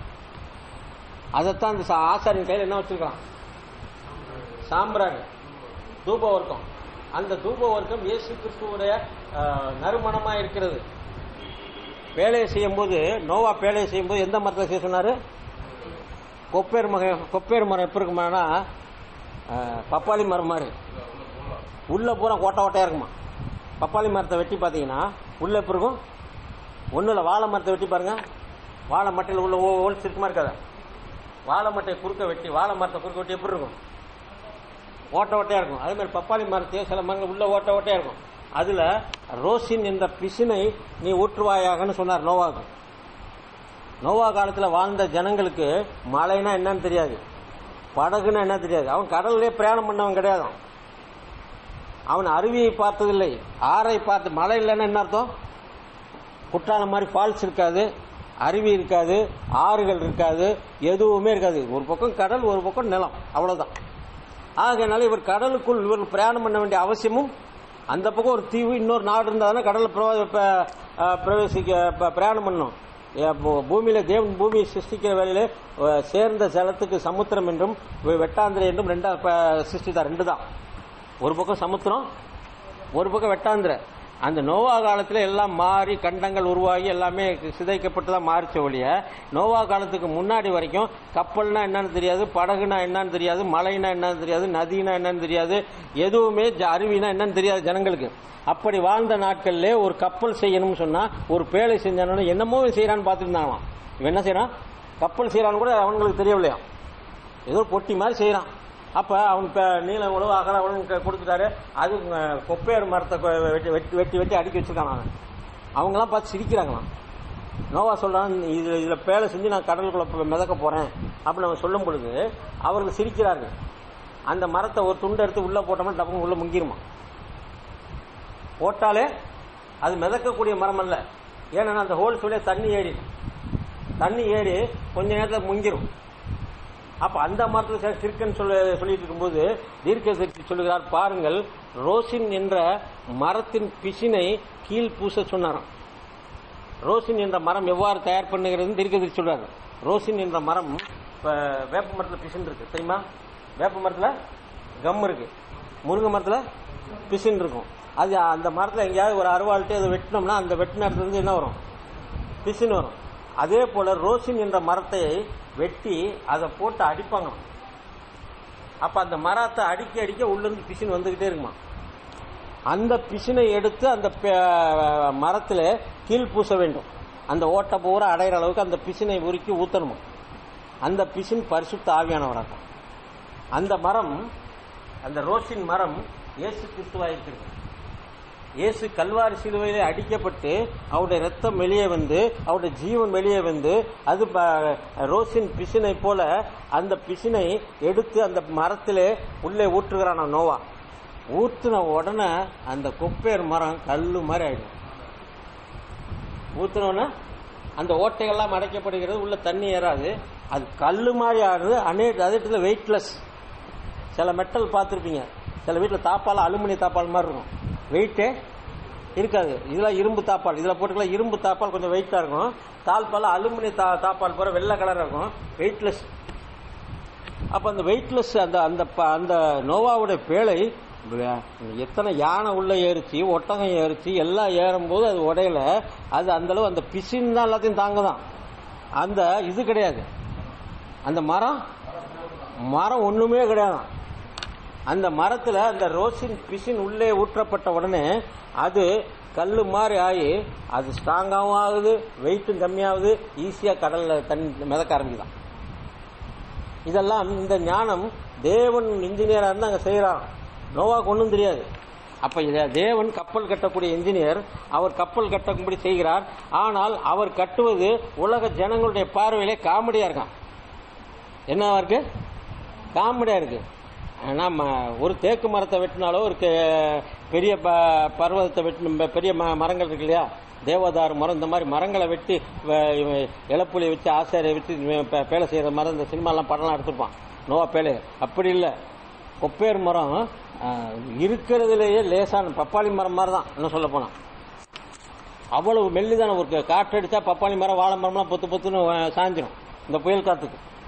அதைத்தான் அந்த ஆசாரியன் கையில் என்ன வச்சிருக்கான்? சாம்பிராணி, தூப வர்க்கம். அந்த தூப வர்க்கம் இயேசு கிறிஸ்துவுடைய நறுமணமா இருக்கிறது. பேழையை செய்யும் போது, நோவா பேழையை செய்யும் போது எந்த மரத்தை செய்ய சொன்னாரு? கொப்பேர் மரம் எப்ப இருக்குமானா பப்பாளி மரம் மாதிரி உள்ள பூரா கோட்டை ஓட்டையா இருக்குமா. பப்பாளி மரத்தை வெட்டி பார்த்தீங்கன்னா உள்ள எப்ப இருக்கும்? ஒன்றும் வாழை மரத்தை வெட்டி பாருங்க, வாழை மட்டையில் உள்ள ஓல்ஸ் இருக்குமா இருக்காத? வாழை மட்டையை வாழை மரத்தை குறுக்க வெட்டி எப்படி இருக்கும்? ஓட்ட ஓட்டையா இருக்கும். அதே மாதிரி பப்பாளி மரத்தையோ சில மரங்கள் உள்ள ஓட்ட ஓட்டையா இருக்கும். அதுல ரோசின் என்ற பிசினை நீ ஊற்றுவாயாகன்னு சொன்னார் நோவாவுக்கு. நோவா காலத்தில் வாழ்ந்த ஜனங்களுக்கு மழைனா என்னன்னு தெரியாது, படகுன்னா என்ன தெரியாது. அவன் கடல்லே பிரயாணம் பண்ணவன் கிடையாது. அவன் அருவியை பார்த்ததில்லை, ஆறை பார்த்து. மழை இல்லைன்னா என்ன அர்த்தம்? குற்றாலம் மாதிரி ஃபால்ஸ் இருக்காது, அருவி இருக்காது, ஆறுகள் இருக்காது, எதுவுமே இருக்காது. ஒரு பக்கம் கடல், ஒரு பக்கம் நிலம், அவ்வளவுதான். ஆகையினால இவர் கடலுக்குள் இவர் பிரயாணம் பண்ண வேண்டிய அவசியமும், அந்த பக்கம் ஒரு தீவு இன்னொரு நாடு இருந்தாலும் கடல்ல பிரயாணம் பண்ணும். பூமியில தேவன் பூமியை சிருஷ்டிக்கிற வேலையில சேர்ந்த ஜலத்துக்கு சமுத்திரம் என்றும் வெட்டாந்திரை என்றும் ரெண்டா சிருஷ்டித்தார். ரெண்டு தான், ஒரு பக்கம் சமுத்திரம், ஒரு பக்கம் வெட்டாந்திரை. அந்த நோவா காலத்துல எல்லாம் மாறி கண்டங்கள் உருவாகி எல்லாமே சிதைக்கப்பட்டுதான் மாறிச்ச ஒழிய, நோவா காலத்துக்கு முன்னாடி வரைக்கும் கப்பல்னா என்னன்னு தெரியாது, படகுனா என்னன்னு தெரியாது, மலைனா என்னன்னு தெரியாது, நதினா என்னன்னு தெரியாது, எதுவுமே அருவினா என்னன்னு தெரியாது ஜனங்களுக்கு. அப்படி வாழ்ந்த நாட்கள்ல ஒரு கப்பல் செய்யணும்னு சொன்னா, ஒரு பேழை செஞ்சானு என்னமோ செய்யறான்னு பார்த்துட்டு இருந்தாங்களாம். இவன் என்ன செய்யறான்? கப்பல் செய்யறான்னு கூட அவங்களுக்கு தெரியவில்லையா, ஏதோ பொட்டி மாதிரி செய்யறான். அப்ப அவனுக்கு நீளம் உழவு அகல உழவு கொடுத்துட்டாரு. அது கொப்பையர் மரத்தை வெட்டி வெட்டி அடுக்கி வச்சிருக்கான். அவங்கெல்லாம் பார்த்து சிரிக்கிறாங்களாம். நோவா சொல்றான், இதுல பேலை செஞ்சு நான் கடலுக்குள்ள மிதக்க போறேன் அப்படின்னு அவன் சொல்லும் பொழுது அவர்கள் சிரிக்கிறார்கள். அந்த மரத்தை ஒரு துண்டை எடுத்து உள்ள போட்டோம்னா டப்புன்னு உள்ள முங்கிருமா. போட்டாலே அது மிதக்கக்கூடிய மரம் அல்ல. ஏன்னா அந்த ஹோல்ஸ் வழியா தண்ணி ஏறி கொஞ்ச நேரத்தில் முங்கிரும். அப்ப அந்த மரத்தில் சிறுக்கன்னு சொல்லிட்டு இருக்கும்போது தீர்க்கதரிசி சொல்லுகிறார், பாருங்கள், ரோசின் என்ற மரத்தின் பிசினை கீழ் பூச சொன்னாராம். ரோசின் என்ற மரம் எவ்வாறு தயார் பண்ணுகிறது தீர்க்கதரிசி சொல்றாரு. ரோசின் என்ற மரம் வேப்ப மரத்தில் பிசின் இருக்கு தெரியுமா? வேப்ப மரத்தில் கம் இருக்கு, முருங்கை மரத்தில் பிசின் இருக்கும். அது அந்த மரத்தில் எங்கேயாவது ஒரு அருவாள்கிட்ட அதை வெட்டினோம்னா அந்த வெட்டின இடத்துல இருந்து என்ன வரும்? பிசின் வரும். அதே போல ரோசின் என்ற மரத்தை வெட்டி அதை போட்டு அடிப்பாங்க. அப்ப அந்த மரத்தை அடிக்க அடிக்க உள்ள இருந்து பிசின் வந்துகிட்டே இருக்குமா. அந்த பிசினை எடுத்து அந்த மரத்துல கீழ் பூச வேண்டும். அந்த ஓட்ட பூரா அடையிற அளவுக்கு அந்த பிசினை உருக்கி ஊத்தணுமா. அந்த பிசின் பரிசுத்த ஆவியானவராக. அந்த மரம், அந்த ரோசின் மரம் இயேசு கிறிஸ்துவாயிருக்கிறது. இயேசு கல்வாரி சிலுவையிலே அடிக்கப்பட்டு அவருடைய ரத்தம் வெளியே வந்து அவருடைய ஜீவன் வெளியே வந்து அது ரோசின் பிசினை போல அந்த பிசினை எடுத்து அந்த மரத்திலே உள்ளே ஊற்றுகிறான் நோவா. ஊற்றின உடனே அந்த கொப்பேர் மரம் கல்லு மாதிரி ஆயிடும். ஊற்றினோடனே அந்த ஓட்டைகள்லாம் அடைக்கப்படுகிறது, உள்ள தண்ணி ஏறாது, அது கல்லு மாதிரி ஆடுது. அதே வெயிட்லெஸ். சில மெட்டல் பார்த்துருப்பீங்க, சில வீட்டில் தாப்பால் அலுமினிய தாப்பால் மாதிரி இருக்கும், வெயிட்டே இருக்காது. இதெல்லாம் இரும்பு தாப்பால், இதில் போட்டுக்கலாம். இரும்பு தாப்பால் கொஞ்சம் வெயிட்டா இருக்கும், தாழ்பால் அலுமினிய தாப்பால் போற வெள்ளை கலர் இருக்கும், வெயிட்லெஸ். அப்ப அந்த வெயிட்லெஸ் அந்த நோவாவுடைய பேழை எத்தனை யானை உள்ள ஏறிச்சு, ஒட்டகம் ஏறிச்சு, எல்லாம் ஏறும் போது அது உடையல. அது அந்த அளவு அந்த பிசின் தான் எல்லாத்தையும் தாங்கதான். அந்த இது கிடையாது, அந்த மரம் ஒண்ணுமே கிடையாது. அந்த மரத்துல அந்த ரோசின் பிசின் உள்ளே ஊற்றப்பட்ட உடனே அது கல்லு மாதிரி ஆகி அது ஸ்ட்ராங்காகவும் ஆகுது, வெயிட்டும் கம்மியாகுது, ஈஸியா கடல்ல தண்ணி மிதக்க ஆரம்பிதான். இதெல்லாம் இந்த ஞானம் தேவன் இன்ஜினியரா இருந்து அங்க செய்யறான். நோவாக்கு ஒன்றும் தெரியாது. அப்ப தேவன் கப்பல் கட்டக்கூடிய இன்ஜினியர், அவர் கப்பல் கட்டக்கும்படி செய்கிறார். ஆனால் அவர் கட்டுவது உலக ஜனங்களுடைய பார்வையிலே காமெடியா இருக்கான். என்னவா இருக்கு? காமெடியா இருக்கு. நம்ம ஒரு தேக்கு மரத்தை வெட்டினாலோ, ஒரு பெரிய பர்வதத்தை வெட்டின பெரிய மரங்கள் இருக்கு இல்லையா, தேவதாரு மரம், இந்த மாதிரி மரங்களை வெட்டி இளப்புலியை வச்சு ஆசாரியை வச்சு பேலை செய்கிற மரம், இந்த சினிமாலாம் படம்லாம் எடுத்துருப்பான் நோவா பேலை. அப்படி இல்லை, கொப்பேர் மரம் இருக்கிறதுலேயே லேசான பப்பாளி மரம் மாதிரி தான். என்ன சொல்ல போனால் அவ்வளவு மெல்லிதான ஒரு காற்றடிச்சா பப்பாளி மரம் வாழை மரம்லாம் பொத்து பொத்துன்னு சாய்ஞ்சிடும் இந்த புயல் காற்றுக்கு.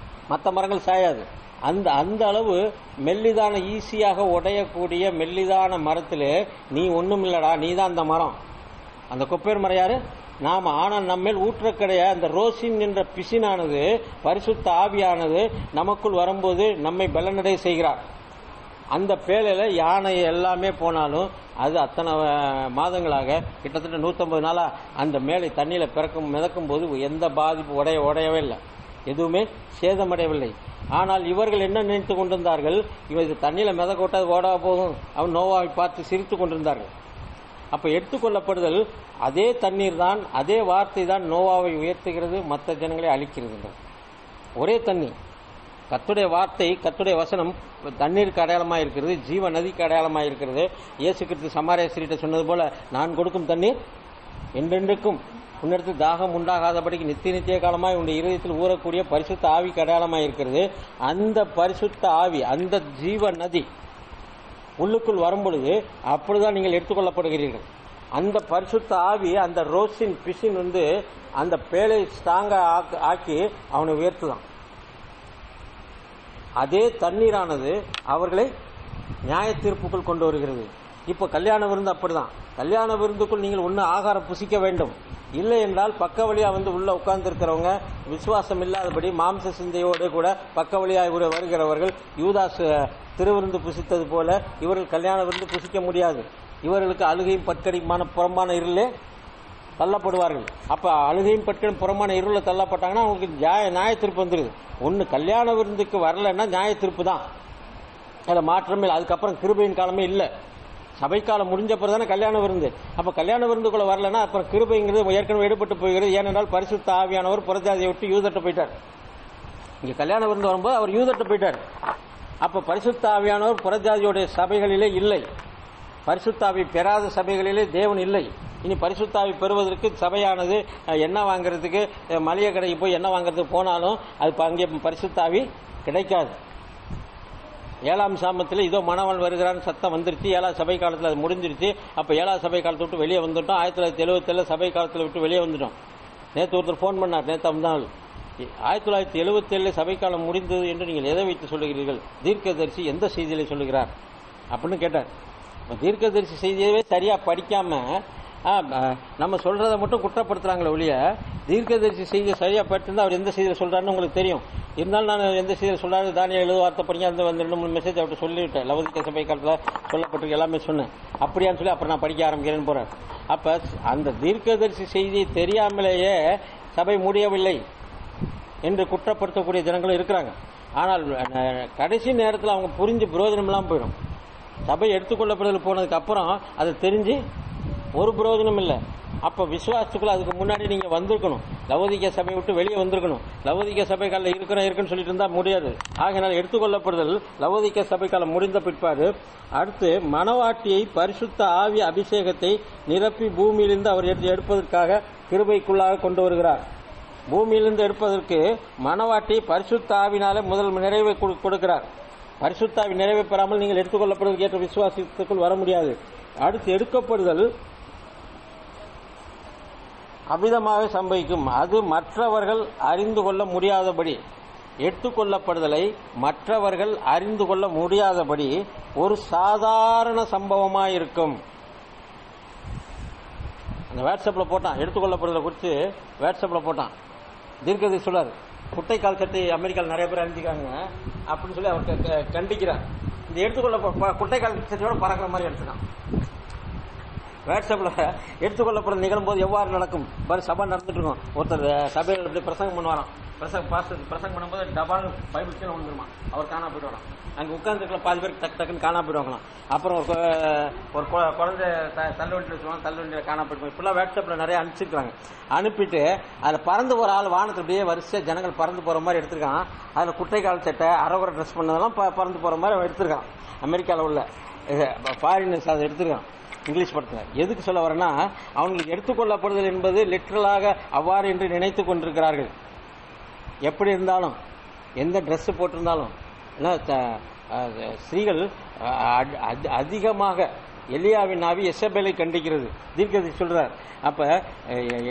மற்ற மரங்கள் சாயாது. அந்த அளவு மெல்லிதான ஈஸியாக உடையக்கூடிய மெல்லிதான மரத்திலே நீ ஒன்றும் இல்லடா, நீ தான் அந்த மரம். அந்த கொப்பேர் மரம் யாரு? நாம. ஆனால் நம்மேல் ஊற்றக்கடைய அந்த ரோசின் என்ற பிசினானது, பரிசுத்த ஆவியானது நமக்குள் வரும்போது நம்மை பலனடை செய்கிறார். அந்த பேலையில யானை எல்லாமே போனாலும் அது அத்தனை மாதங்களாக கிட்டத்தட்ட 150 நாளா அந்த மேலே தண்ணியில மிதக்கும் போது எந்த பாதிப்பு உடையவே இல்லை, எதுவுமே சேதமடையவில்லை. ஆனால் இவர்கள் என்ன நினைத்து கொண்டிருந்தார்கள்? இவர் தண்ணியில மிதக்க விட்டாது ஓடா போகும், அவன் நோவாவை பார்த்து சிரித்து கொண்டிருந்தார்கள். அப்ப எடுத்துக்கொள்ளப்படுதல் அதே தண்ணீர் தான், அதே வார்த்தை தான் நோவாவை உயர்த்துகிறது, மற்ற ஜனங்களை அழிக்கிறது. ஒரே தண்ணி. கர்த்தருடைய வார்த்தை, கர்த்தருடைய வசனம் தண்ணீருக்கு அடையாளமாக இருக்கிறது, ஜீவ நதிக்கு அடையாளமாக இருக்கிறது. இயேசு கிறிஸ்து சமாரிய ஸ்திரீட்ட சொன்னது போல, நான் கொடுக்கும் தண்ணீர் என்றென்றைக்கும் உன்னிடத்தில் தாகம் உண்டாகாதபடிக்கு நித்திய காலமாய் உன்னுடைய இருதயத்தில் ஊறக்கூடிய பரிசுத்த ஆவிக்கு அடையாளமாக இருக்கிறது. அந்த பரிசுத்த ஆவி, அந்த ஜீவ நதி உள்ளுக்குள் வரும்பொழுது அப்பொழுதுதான் நீங்கள் எடுத்துக்கொள்ளப்படுகிறீர்கள். அந்த பரிசுத்த ஆவி, அந்த ரோசின் பிசின் அந்த பேலை ஸ்ட்ராங்கா ஆக்கி அவனை உயர்த்துதான். அதே தண்ணீரானது அவர்களை நியாய தீர்ப்புக்குள் கொண்டு வருகிறது. இப்ப கல்யாண விருந்து அப்படிதான். கல்யாண விருந்துக்குள் நீங்கள் ஒன்னு ஆகாரம் புசிக்க வேண்டும், இல்லை என்றால் பக்க வழியா உள்ள உட்கார்ந்து இருக்கிறவங்க விசுவாசம் இல்லாதபடி மாம்ச சிந்தையோடு கூட பக்க வழியா வருகிறவர்கள் யூதாஸ் திருவிருந்து புசித்தது போல இவர்கள் கல்யாண விருந்து புசிக்க முடியாது. இவர்களுக்கு அழுகையும் பற்கடிமான புறம்பான இருளே தள்ளப்படுவார்கள். அப்ப அழுகையும் பற்களும் புறமான இருள தள்ளப்பட்டாங்கன்னா அவங்களுக்கு நியாய தீர்ப்பு வந்துருது. ஒன்னு கல்யாண விருந்துக்கு வரலன்னா நியாய தீர்ப்பு தான், அதில் மாற்றமே இல்லை. அதுக்கப்புறம் கிருபையின் காலமே இல்லை. சபைக்காலம் முடிஞ்ச பிறகு தானே கல்யாண விருந்து. அப்ப கல்யாண விருந்துக்குள்ள வரலன்னா அப்புறம் கிருபைங்கிறது ஏற்கனவே எடுபட்டு போகிறது. ஏனென்றால் பரிசுத்த ஆவியானவர் புறஜாதியை விட்டு யூதட்ட போயிட்டார். இங்க கல்யாண விருந்து வரும்போது அவர் யூதட்ட போயிட்டார். அப்ப பரிசுத்த ஆவியானவர் புறஜாதியுடைய சபைகளிலே இல்லை, பரிசுத்தாவி பெறாத சபைகளிலே தேவன் இல்லை. இனி பரிசுத்தாவி பெறுவதற்கு சபையானது எண்ணெய் வாங்குறதுக்கு மளிகை கடைக்கு போய் எண்ணெய் வாங்குறதுக்கு போனாலும் அது அங்கே பரிசுத்தாவி கிடைக்காது. 7ஆம் சாமத்தில் இதோ மணவன் வருகிறான்னு சத்தம் வந்துருச்சு. 7ஆம் சபை காலத்தில் அது முடிஞ்சிருச்சு. அப்ப 7ஆம் சபை காலத்தை விட்டு வெளியே வந்துட்டோம். 1977 சபை காலத்தில் விட்டு வெளியே வந்துட்டோம். நேற்று ஒருத்தர் போன் பண்ணார், நேற்று நாள் 1977 சபை காலம் முடிந்தது என்று நீங்கள் எதை வைத்து சொல்லுகிறீர்கள்? தீர்க்கதரிசி எந்த செய்தியில சொல்லுகிறார் அப்படின்னு கேட்டார். தீர்க்கதரிசி செய்தியவே சரியா படிக்காம நம்ம சொல்றதை மட்டும் குற்றப்படுத்துறாங்களே ஒழிய தீர்க்கதரிசி செய்தியை சரியா படித்திருந்தா அவர் எந்த செய்தியில சொல்றாருன்னு உங்களுக்கு தெரியும். இருந்தாலும் நான் எந்த செய்தியில் சொல்றாரு, தானியேல் 70 வார்த்தை படிங்க, அந்த 2-3 மெசேஜ் அவர்கிட்ட சொல்லிவிட்டேன். லவோதிக்கேய சபை காலத்தில் சொல்லப்பட்டிருக்கு எல்லாமே சொன்னேன். அப்படியான்னு சொல்லி அப்புறம் நான் படிக்க ஆரம்பிக்கிறேன்னு போறேன். அப்ப அந்த தீர்க்கதரிசி செய்தி தெரியாமலேயே சபை முடியவில்லை என்று குற்றப்படுத்தக்கூடிய ஜனங்களும் இருக்கிறாங்க. ஆனால் கடைசி நேரத்தில் அவங்க புரிஞ்சு பிரயோஜனம் இல்லாமல் போயிடும். சபை எடுத்துக்கொள்ளப்படுதல் போனதுக்கு அப்புறம் அதை தெரிஞ்சு ஒரு பிரயோஜனம் இல்லை. அப்ப விசுவாசத்துக்குள்ள அதுக்கு முன்னாடி நீங்க வந்திருக்கணும். லவோதிக்கேய சபை விட்டு வெளியே வந்திருக்கணும். லவோதிக்கேய சபை காலம் இருக்குன்னு சொல்லிட்டு இருந்தா முடியாது. ஆகையினால் எடுத்துக்கொள்ளப்படுதல் லவோதிக்கேய சபை காலம் முடிந்த பிற்பாடு அடுத்து மணவாட்டியை பரிசுத்த ஆவி அபிஷேகத்தை நிரப்பி பூமியிலிருந்து அவர் எடுப்பதற்காக கிருபைக்குள்ளாக கொண்டு வருகிறார். பூமியிலிருந்து எடுப்பதற்கு மணவாட்டி பரிசுத்த ஆவினாலே முதல் நிறைவை கொடுக்கிறார். பரிசுத்த ஆவி நிறைவை பெறாமல் நீங்கள் எடுத்துக்கொள்ளப்படுவதற்கு ஏற்ற விசுவாசத்துக்குள் வர முடியாது. அடுத்து எடுக்கப்படுதல் அமிதமாக சம்பவிக்கும். அது மற்றவர்கள் அறிந்து கொள்ள முடியாதபடி, எடுத்துக்கொள்ளப்படுதலை மற்றவர்கள் அறிந்து கொள்ள முடியாதபடி ஒரு சாதாரண சம்பவமாக இருக்கும். அந்த வாட்ஸ்அப்ல போட்டான், எடுத்துக்கொள்ளப்படுதலை குறித்து வாட்ஸ்அப்ல போட்டான். தீர்க்கதரிசி சொல்றாரு, குட்டை கால் சட்டை அமெரிக்காவில் நிறைய பேர் அணிஞ்சிக்காங்க அப்படின்னு சொல்லி அவர் கண்டிக்கிறார். இந்த எடுத்துக்கொள்ள குட்டை கால் சட்டையோட பறக்கிற மாதிரி எடுத்துக்கான். வாட்ஸ்அப்ல எடுத்துக்கொள்ளப்படும் நிகழும் போது எவ்வாறு நடக்கும் பாரு. சபை நடந்துட்டு இருக்கும், ஒருத்தர் சபையில் எப்படி பிரசங்கம் பண்ணுவாராம். பிரசங்கம் பண்ணும்போது டபால் பைபிள் கீழே வந்துருமா, அவர் காணா போயிடுவாராம். அங்கே உட்கார்ந்துருக்கல பாதி பேருக்கு டக்குன்னு காணா போயிடுவாங்களாம். அப்புறம் ஒரு குழந்தை தள்ளுவண்டியில் வச்சுருவாங்க, தள்ளுவண்டியில் காணா போயிடுவாங்க. இப்பெல்லாம் வாட்ஸ்அப்ல நிறைய அனுப்பிச்சிருக்காங்க. அனுப்பிட்டு அதில் பறந்து போற ஆள் வானத்துக்கு அப்படியே வரிசையா ஜனங்கள் பறந்து போற மாதிரி எடுத்திருக்கான். அதில் குட்டை கால் சட்டை அரைகுறை ட்ரெஸ் பண்ணதெல்லாம் பறந்து போற மாதிரி எடுத்திருக்கான். அமெரிக்காவில் உள்ள ஃபாரினர்ஸ் அதை எடுத்திருக்கான். இங்கிலீஷ் படத்தில். எதுக்கு சொல்ல வரேன்னா, அவங்களுக்கு எடுத்துக்கொள்ளப்படுதல் என்பது லிட்டரலாக அவ்வாறு என்று நினைத்து கொண்டிருக்கிறார்கள். எப்படி இருந்தாலும், எந்த ட்ரெஸ் போட்டிருந்தாலும், ஸ்திரீகள் அதிகமாக எலியாவின் ஆவி எசபேலை கண்டிக்கிறது. தீர்க்கதரிசி சொல்றார். அப்ப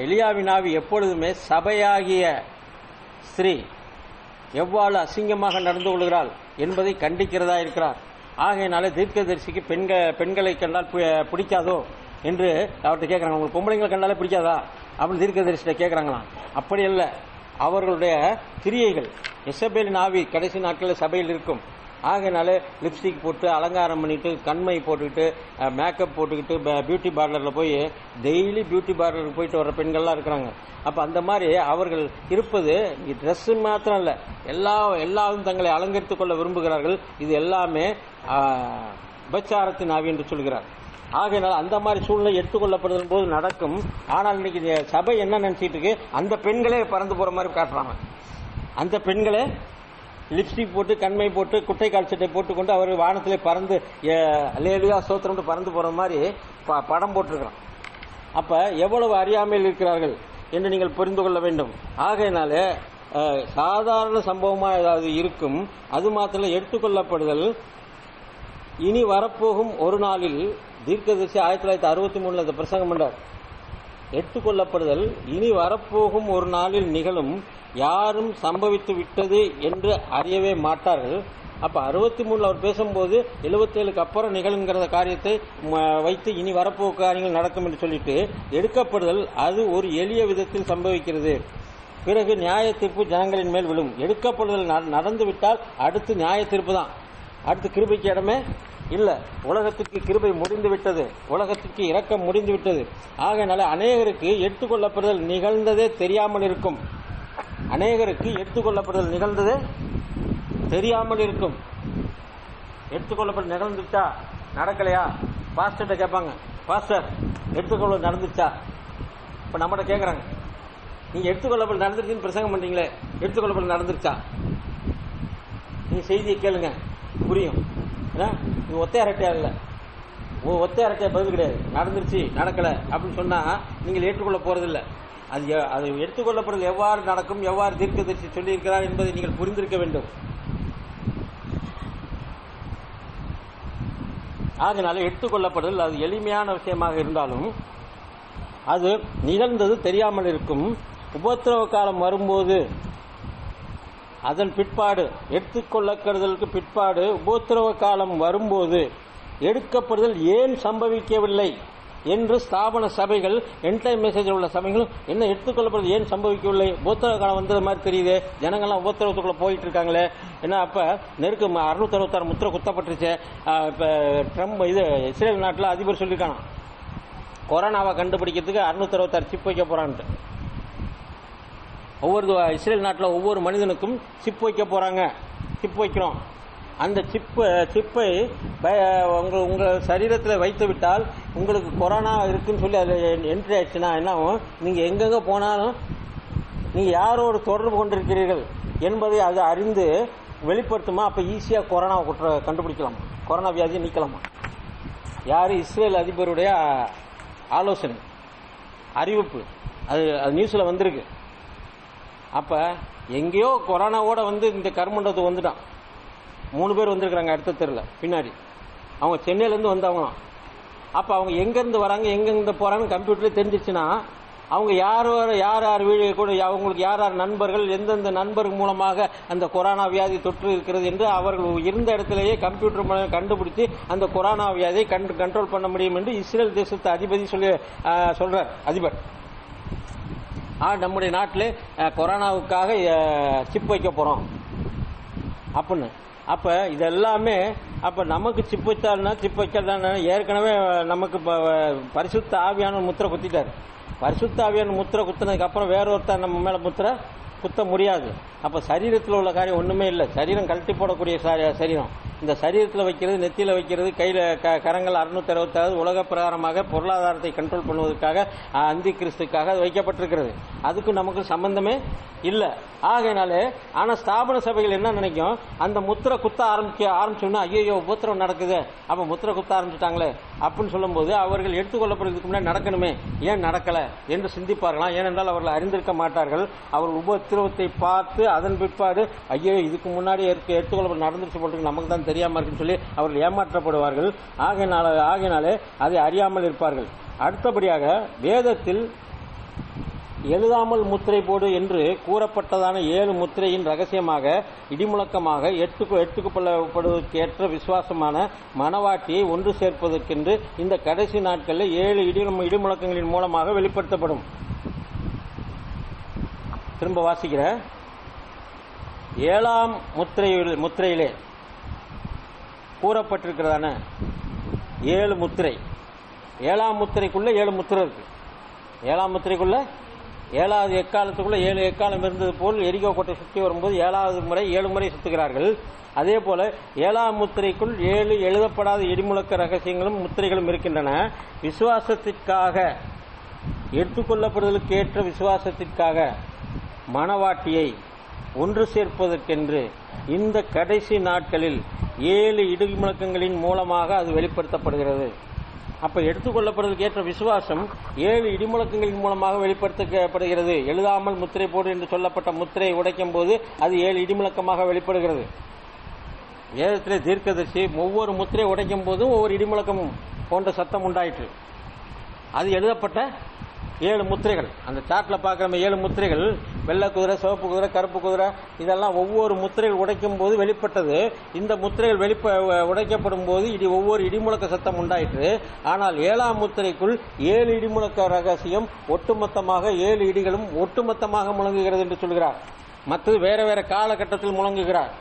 எலியாவின் ஆவி எப்பொழுதுமே சபையாகிய ஸ்திரீ எவ்வாறு அசிங்கமாக நடந்து கொள்கிறாள் என்பதை கண்டிக்கிறதா இருக்கிறார். ஆகையினால தீர்க்கதரிசிக்கு பெண்களை கண்டால் பிடிக்காதோ என்று அவர்கிட்ட கேட்கறாங்க. உங்களுக்கு பொம்பளைங்களை கண்டாலே பிடிக்காதா அப்படின்னு தீர்க்கதரிசிட்ட கேட்கறாங்களாம். அப்படி அல்ல, அவர்களுடைய கிரியைகள், எசபேலின் ஆவி கடைசி நாட்களில் சபையில் இருக்கும். ஆகையினால லிப்ஸ்டிக் போட்டு அலங்காரம் பண்ணிட்டு கண்மை போட்டுக்கிட்டு மேக்கப் போட்டுக்கிட்டு பியூட்டி பார்லரில் போய் டெய்லி பியூட்டி பார்லருக்கு போயிட்டு வர்ற பெண்கள்லாம் இருக்கிறாங்க. அப்போ அந்த மாதிரி அவர்கள் இருப்பது ட்ரெஸ்ஸு மாத்திரம் இல்லை, எல்லாரும் தங்களை அலங்கரித்துக் கொள்ள விரும்புகிறார்கள். இது எல்லாமே விபச்சாரத்தின் ஆவி என்று சொல்கிறார். ஆகையினால் அந்த மாதிரி சூழ்நிலை எடுத்துக்கொள்ளப்படுதல் போது நடக்கும். ஆனால் இன்னைக்கு சபை என்ன நினைச்சிட்டு இருக்கு, அந்த பெண்களே பறந்து போற மாதிரி காட்டுறாங்க. அந்த பெண்களே லிப்ஸ்டிக் போட்டு கண்மை போட்டு குட்டை கால் சட்டை போட்டுக்கொண்டு அவர் வானத்திலே பறந்து அல்லேலூயா ஸ்தோத்திரம் பறந்து போற மாதிரி படம் போட்டிருக்கிறான். அப்ப எவ்வளவு அறியாமையில் இருக்கிறார்கள் என்று நீங்கள் புரிந்து கொள்ள வேண்டும். ஆகையினால சாதாரண சம்பவமா ஏதாவது இருக்கும், அது மாத்திரம் எடுத்துக்கொள்ளப்படுதல். இனி வரப்போகும் ஒரு நாளில் தீர்க்கதரிசி 1963 அந்த பிரசங்கம் பண்ணார். எடுத்துக்கொள்ளப்படுதல் இனி வரப்போகும் ஒரு நாளில் நிகழும், யாரும் சம்பவித்து விட்டது என்று அறியவே மாட்டார்கள். அப்ப 63 அவர் பேசும்போது 77க்கு அப்புறம் நிகழுங்கிற காரியத்தை வைத்து இனி வரப்போக காரியங்கள் நடக்கும் என்று சொல்லிட்டு, எடுக்கப்படுதல் அது ஒரு எளிய விதத்தில் சம்பவிக்கிறது. பிறகு நியாய தீர்ப்பு ஜனங்களின் மேல் விழும். எடுக்கப்படுதல் நடந்து விட்டால் அடுத்து நியாய தீர்ப்பு தான். அடுத்து கிருபைக்கு இடமே இல்ல. உலகத்துக்கு கிருபை முடிந்து விட்டது, உலகத்துக்கு இரக்கம் முடிந்து விட்டது. ஆகையினால அநேகருக்கு எடுத்துக்கொள்ளப்படுதல் நிகழ்ந்ததே தெரியாமல் இருக்கும். அநேகருக்கு எடுத்துக்கொள்ளப்படுதல் நிகழ்ந்ததே தெரியாமல் இருக்கும். எடுத்துக்கொள்ளப்பட்டு நிகழ்ந்துச்சா நடக்கலையா பாஸ்டர்கிட்ட கேட்பாங்க, பாஸ்டர் எடுத்துக்கொள்ள நடந்துச்சா? இப்ப நம்மகிட்ட கேட்கறாங்க, நீங்க எடுத்துக்கொள்ளப்பட்டு நடந்துருச்சுன்னு பிரசங்கம் பண்றீங்களே, எடுத்துக்கொள்ளப்பட்டு நடந்துருச்சா? நீங்க செய்தியை கேளுங்க, புரியும். நீங்க ஒத்தை அரட்டையா இல்ல, ஒத்தை அரட்டையா பதில் கிடையாது. நடந்துருச்சு நடக்கல அப்படின்னு சொன்னா நீங்கள் ஏற்றுக்கொள்ள போறதில்லை. அது எடுத்துக்கொள்ளப்படுறது எவ்வாறு நடக்கும், எவ்வாறு தீர்க்கதரிசி சொல்லியிருக்கிறார் என்பதை நீங்கள் புரிந்திருக்க வேண்டும். ஆகையினால எடுத்துக்கொள்ளப்படுதல் அது எளிமையான விஷயமாக இருந்தாலும் அது நிகழ்ந்தது தெரியாமல் இருக்கும். உபத்திரவ காலம் வரும்போது அதன் பிற்பாடு, எடுத்துக்கொள்ளப்படுதலுக்கு பிற்பாடு உபத்திரவ காலம் வரும்போது எடுக்கப்படுதல் ஏன் சம்பவிக்கவில்லை என்று ஸ்தாபன சபைகள், எண்ட் டைம் மெசேஜ் உள்ள சபைகள் என்ன எடுத்துக்கொள்ளப்படுறது ஏன் சம்பவிக்கவில்லை, உபத்திரவ காலம் வந்தது மாதிரி தெரியுது, ஜனங்கள்லாம் உபத்திரவத்துக்குள்ள போயிட்டு இருக்காங்களே. ஏன்னா அப்ப நெருக்கு 666 முத்திரை குத்தப்பட்டுருச்சு. இப்ப ட்ரம்ப் இஸ்ரேல் நாட்டில் அதிபர் சொல்லியிருக்கானா, கொரோனாவை கண்டுபிடிக்கிறதுக்கு 666 சிப் வைக்க போறான்ட்டு. இஸ்ரேல் நாட்டில் ஒவ்வொரு மனிதனுக்கும் சிப் வைக்க போறாங்க, சிப் வைக்கிறோம். அந்த சிப்பை உங்க சரீரத்தில் வைத்து விட்டால் உங்களுக்கு கொரோனா இருக்குன்னு சொல்லி அதில் என்ட்ரி ஆயிடுச்சுன்னா என்ன ஆகும், நீங்க எங்கெங்க போனாலும் நீங்க யாரோடு தொடர்பு கொண்டிருக்கிறீர்கள் என்பதை அது அறிந்து வெளிப்படுத்துமா. அப்ப ஈஸியா கொரோனா கண்டுபிடிக்கலாமா, கொரோனா வியாதியை நீக்கலாமா? யாரு? இஸ்ரேல் அதிபருடைய ஆலோசனை, அறிவிப்பு, அது நியூஸ்ல வந்திருக்கு. அப்ப எங்கேயோ கொரோனாவோட இந்த கருமண்டத்துக்கு வந்துட்டான். 3 பேர் வந்திருக்கிறாங்க அடுத்த தெருவில் பின்னாடி. அவங்க சென்னையிலேருந்து வந்தவங்களாம். அப்போ அவங்க எங்கேருந்து வராங்க, எங்கெங்க போகிறாங்கன்னு கம்ப்யூட்டர்லேயே தெரிஞ்சிச்சுன்னா அவங்க யார் வீடு கூட, அவங்களுக்கு யார் நண்பர்கள், எந்தெந்த நண்பர்கள் மூலமாக அந்த கொரோனா வியாதி தொற்று இருக்கிறது என்று அவர்கள் இருந்த இடத்திலேயே கம்ப்யூட்டர் மூலம் கண்டுபிடித்து அந்த கொரோனா வியாதியை கண்ட்ரோல் பண்ண முடியும் என்று இஸ்ரேல் தேசத்து அதிபதி சொல்றார் அதிபர். நம்முடைய நாட்டில் கொரோனாவுக்காக சிப் வைக்க போறோம் அப்படின்னு. அப்ப இதெல்லாமே அப்ப நமக்கு சிப் வச்சாருன்னா சிப் வைக்கிறதா, ஏற்கனவே நமக்கு பரிசுத்த ஆவியான முத்திரை குத்திட்டாரு. பரிசுத்த ஆவியான முத்திரை குத்தினதுக்கு அப்புறம் வேற ஒருத்தர் நம்ம மேல முத்திரை குத்த முடியாது. அப்ப சரீரத்தில் உள்ள காரியம் ஒண்ணுமே இல்லை. சரீரம் கழட்டி போடக்கூடிய சரீரம். இந்த சரீரத்தில் வைக்கிறது, நெத்தியில வைக்கிறது, கையில கரங்கள் 666 உலக பிரகாரமாக பொருளாதாரத்தை கண்ட்ரோல் பண்ணுவதற்காக, அந்தி கிறிஸ்துக்காக அது வைக்கப்பட்டிருக்கிறது. அதுக்கு நமக்கு சம்பந்தமே இல்லை. ஆகையினாலே ஆனா ஸ்தாபன சபைகள் என்ன நினைக்கும், அந்த முத்திரை குத்த ஆரம்பிச்சோன்னா ஐயோ உபத்திரம் நடக்குது, அப்ப முத்திரை குத்த ஆரம்பிச்சுட்டாங்களே அப்படின்னு சொல்லும் போது அவர்கள் எடுத்துக்கொள்ளப்படுறதுக்கு முன்னாடி நடக்கணுமே, ஏன் நடக்கல என்று சிந்திப்பார்களாம். ஏனென்றால் அவர்கள் அறிந்திருக்க மாட்டார்கள். அவர்கள் உபத்திரவத்தை பார்த்து அதன் பிற்பாடு ஐயோ இதுக்கு முன்னாடி எடுத்துக்கொள்ளப்பட நடந்துச்சு போட்டு நமக்கு தான் தெரியாம இருக்குன்னு சொல்லி அவர்கள் ஏமாற்றப்படுவார்கள். ஆகையினாலே அதை அறியாமல் இருப்பார்கள். அடுத்தபடியாக வேதத்தில் எழுதாமல் முத்திரை போடு என்று கூறப்பட்டதான 7 முத்திரையின் ரகசியமாக இடிமுழக்கமாக எடுத்துக்கொள்ளப்படுவதற்கேற்ற விசுவாசமான மனவாட்டியை ஒன்று சேர்ப்பதற்கென்று இந்த கடைசி நாட்களில் 7 இடிமுழக்கங்களின் மூலமாக வெளிப்படுத்தப்படும். திரும்ப வாசிக்கிற 7ஆம் முத்திரையிலே கூறப்பட்டிருக்கிறதான 7 முத்திரை. 7ஆம் முத்திரைக்குள்ள 7 முத்திரை இருக்கு. 7ஆம் முத்திரைக்குள்ள 7வது எக்காலத்துக்குள்ள 7 எக்காலம் இருந்தது போல் எரிகோ கோட்டை சுற்றி வரும்போது 7வது முறை 7 முறை சுத்துகிறார்கள். அதே போல 7ஆம் முத்திரைக்குள் 7 எழுதப்படாத இடிமுழக்க ரகசியங்களும் முத்திரைகளும் இருக்கின்றன. விசுவாசத்திற்காக எடுத்துக்கொள்ளப்படுவதற்கு ஏற்ற விசுவாசத்திற்காக மனவாட்டியை ஒன்று சேர்ப்பதற்கென்று இந்த கடைசி நாட்களில் 7 இடிமுழக்கங்களின் மூலமாக அது வெளிப்படுத்தப்படுகிறது. அப்ப எடுத்துக்கொள்ளப்படுவதற்கு ஏற்ற விசுவாசம் 7 இடிமுழக்கங்களின் மூலமாக வெளிப்படுத்தப்படுகிறது. எழுதாமல் முத்திரை போடு என்று சொல்லப்பட்ட முத்திரையை உடைக்கும் போது அது 7 இடிமுழக்கமாக வெளிப்படுகிறது. வேதத்திலே தீர்க்கதரிசி ஒவ்வொரு முத்திரை உடைக்கும் போதும் ஒவ்வொரு இடிமுழக்கம் போன்ற சத்தம் உண்டாயிற்று. அது எழுதப்பட்ட 7 முத்திரைகள். அந்த சாட்ல பார்க்கிற 7 முத்திரைகள், வெள்ளை குதிரை, சிவப்பு குதிரை, கருப்பு குதிரை, இதெல்லாம் ஒவ்வொரு முத்திரைகள் உடைக்கும் போது வெளிப்பட்டது. இந்த முத்திரைகள் உடைக்கப்படும் போது ஒவ்வொரு இடிமுழக்க சத்தம் உண்டாயிற்று. ஆனால் 7ஆம் முத்திரைக்குள் 7 இடிமுழக்க ரகசியம் ஒட்டுமொத்தமாக 7 இடிகளும் ஒட்டுமொத்தமாக முழங்குகிறது என்று சொல்கிறார். மற்றது வேற வேற காலகட்டத்தில் முழங்குகிறார்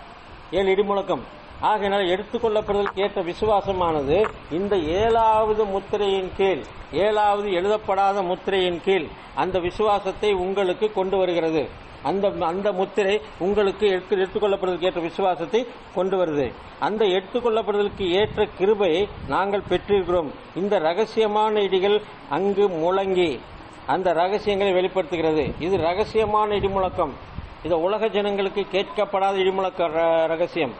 7 இடிமுழக்கம். ஆகையினால் எடுத்துக்கொள்ளப்படுவதற்கு ஏற்ற விசுவாசமானது இந்த 7வது முத்திரையின் கீழ், 7வது எழுதப்படாத முத்திரையின் கீழ் அந்த விசுவாசத்தை உங்களுக்கு கொண்டு வருகிறது. அந்த முத்திரை உங்களுக்கு எடுத்துக்கொள்ளப்படுவதற்கு ஏற்ற விசுவாசத்தை கொண்டு வருது. அந்த எடுத்துக்கொள்ளப்படுவதற்கு ஏற்ற கிருபையை நாங்கள் பெற்றிருக்கிறோம். இந்த ரகசியமான இடிகள் அங்கு முழங்கி அந்த ரகசியங்களை வெளிப்படுத்துகிறது. இது ரகசியமான இடிமுழக்கம். இது உலக ஜனங்களுக்கு கேட்கப்படாத இடிமுழக்க ரகசியம்.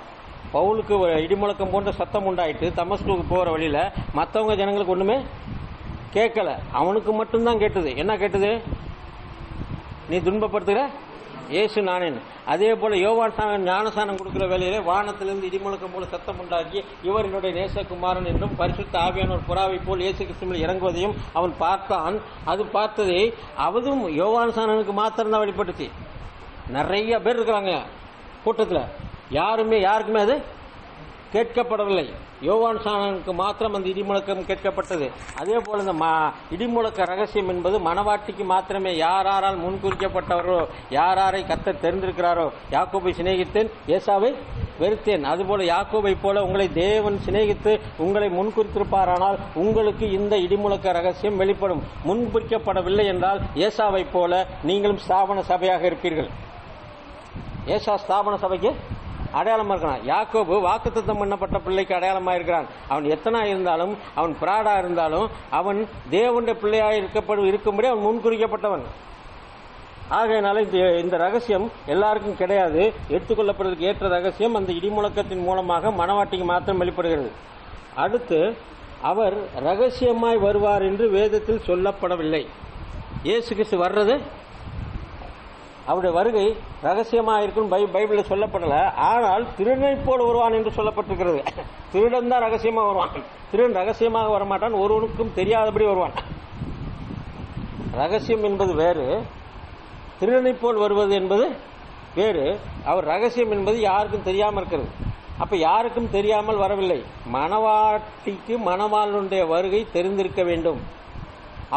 பவுலுக்கு இடிமுழக்கம் போன்ற சத்தம் உண்டாயிட்டு தமஸ்குக்கு போற வழியில மற்றவங்க ஜனங்களுக்கு ஒண்ணுமே கேட்கல, அவனுக்கு மட்டும்தான் கேட்டது. என்ன கேட்டது? நீ துன்பப்படுத்துகிற இயேசு நானேன். அதே போல யோவான் ஞானசானம் கொடுக்கிற வேலையில வானத்திலிருந்து இடிமுழக்கம் போல சத்தம் உண்டாக்கி இவர் என்னுடைய நேசகுமாரன் என்றும் பரிசுத்த ஆவியானவர் புறாவை போல் இயேசு கிறிஸ்துவில் இறங்குவதையும் அவன் பார்த்தான். அது பார்த்ததை அவதும் யோவான் சானனுக்கு மாத்திரம் தான் வெளிப்படுத்தி. நிறைய பேர் இருக்கிறாங்க கூட்டத்தில், யாருக்குமே அது கேட்கப்படவில்லை. யோவான் சானனுக்கு மாத்திரம் அந்த இடிமுழக்கம் கேட்கப்பட்டது. அதே போல இந்த இடிமுழக்க ரகசியம் என்பது மனவாட்டிக்கு மாத்திரமே. யாரால் முன்குறிக்கப்பட்டவரோ, யாரை கர்த்தர் தெரிந்திருக்கிறாரோ, யாக்கோபை சிநேகித்தேன் ஏசாவை வெறுத்தேன், அதுபோல யாக்கோபை போல உங்களை தேவன் சிநேகித்து உங்களை முன்குறித்திருப்பாரானால் உங்களுக்கு இந்த இடிமுழக்க ரகசியம் வெளிப்படும். முன்குறிக்கப்படவில்லை என்றால் ஏசாவை போல நீங்களும் ஸ்தாபன சபையாக இருப்பீர்கள். ஏசா ஸ்தாபன சபைக்கு அடையாளமா இருக்கிறான். யாக்கோபு வாக்குத்தத்தம் பண்ணப்பட்ட பிள்ளைக்கு அடையாளமா இருக்கிறான். அவன் எத்தனா இருந்தாலும், அவன் பிராடா இருந்தாலும், அவன் தேவனுடைய பிள்ளையாக இருக்கும்படி அவன் முன்குறிக்கப்பட்டவன். ஆகையினால இந்த ரகசியம் எல்லாருக்கும் கிடையாது. எடுத்துக்கொள்ளப்படுவதற்கு ஏற்ற ரகசியம் அந்த இடிமுழக்கத்தின் மூலமாக மனவாட்டிக்கு மாத்திரம் வெளிப்படுகிறது. அடுத்து, அவர் ரகசியமாய் வருவார் என்று வேதத்தில் சொல்லப்படவில்லை. இயேசு கிறிஸ்து வர்றது, அவருடைய வருகை ரகசியமாக இருக்கும் பைபிளில் சொல்லப்படல. ஆனால் திருடனை போல வருவான் என்று சொல்லப்பட்டிருக்கிறது. திருடன் தான் ரகசியமாக வருவான். திருடன் ரகசியமாக வரமாட்டான், ஒருவனுக்கும் தெரியாதபடி வருவான். ரகசியம் என்பது வேறு, திருடனை போல் வருவது என்பது வேறு. அவர் ரகசியம் என்பது யாருக்கும் தெரியாமல் இருக்கிறது. அப்ப யாருக்கும் தெரியாமல் வரவில்லை. மணவாட்டிக்கு மணவாளனுடைய வருகை தெரிந்திருக்க வேண்டும்.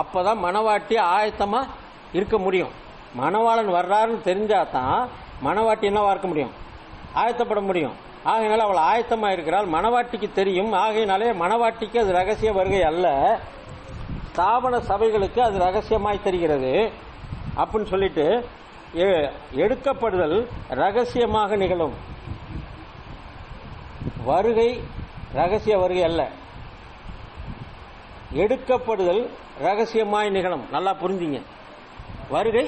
அப்பதான் மணவாட்டி ஆயத்தமா இருக்க முடியும். மணவாளன் வர்றாருன்னு தெரிஞ்சாதான் மணவாட்டி என்னவா இருக்க முடியும், ஆயத்தப்பட முடியும். ஆகையினால அவள் ஆயத்தமா இருக்கிறாள், மணவாட்டிக்கு தெரியும். ஆகையினாலே மணவாட்டிக்கு அது ரகசிய வருகை அல்ல, ஸ்தாபன சபைகளுக்கு அது ரகசியமாய் தெரிகிறது அப்படின்னு சொல்லிட்டு எடுக்கப்படுதல் ரகசியமாக நிகழும். வருகை ரகசிய வருகை அல்ல, எடுக்கப்படுதல் ரகசியமாய் நிகழும். நல்லா புரிஞ்சுங்க. வருகை,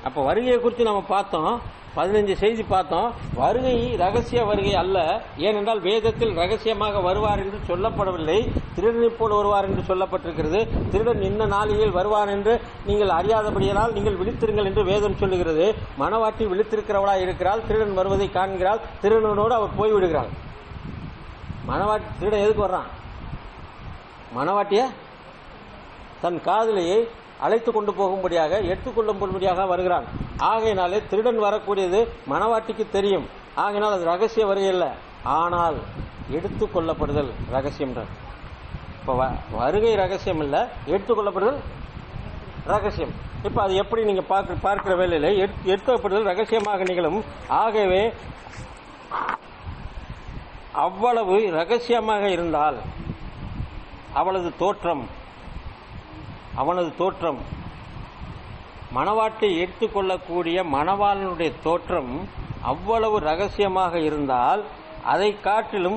அப்ப வருகையை குறித்து நம்ம பார்த்தோம், 15 செய்தி பார்த்தோம். வருகை ரகசிய வருகை அல்ல. ஏனென்றால் வேதத்தில் ரகசியமாக வருவார் என்று சொல்லப்படவில்லை, திருடனைப் போல் வருவார் என்று சொல்லப்பட்டிருக்கிறது. திருடன் இன்ன நாளில் வருவார் என்று நீங்கள் அறியாதபடியால் நீங்கள் விழித்திருங்கள் என்று வேதம் சொல்லுகிறது. மணவாட்டி விழித்திருக்கிறவளாய் இருக்கிறாள், திருடன் வருவதை காண்கிறாள், திருடனோடு அவர் போய்விடுகிறாள். மணவாட்டி திருடன் எதுக்கு வர்றான்? மணவாட்டிய தன் காதலியை அழைத்து கொண்டு போகும்படியாக, எடுத்துக்கொள்ளும்படியாக வருகிறான். ஆகையினாலே திருடன் வரக்கூடியது மணவாட்டிக்கு தெரியும். ஆகையினால் அது ரகசிய வருகை அல்ல, ஆனால் எடுத்துக் கொள்ளப்படுதல் ரகசியம் தான். இப்ப வருகை ரகசியம் இல்ல, எடுத்துக்கொள்ளப்படுதல் ரகசியம். இப்ப அது எப்படி நீங்க பார்க்கிற வேலையில எடுத்துக்கொள்ளப்படுதல் ரகசியமாக நிகழும். ஆகவே அவ்வளவு ரகசியமாக இருந்தால் அவனது தோற்றம் மணவாட்டை எடுத்துக்கொள்ளக்கூடிய மணவாளனுடைய தோற்றம் அவ்வளவு ரகசியமாக இருந்தால் அதை காட்டிலும்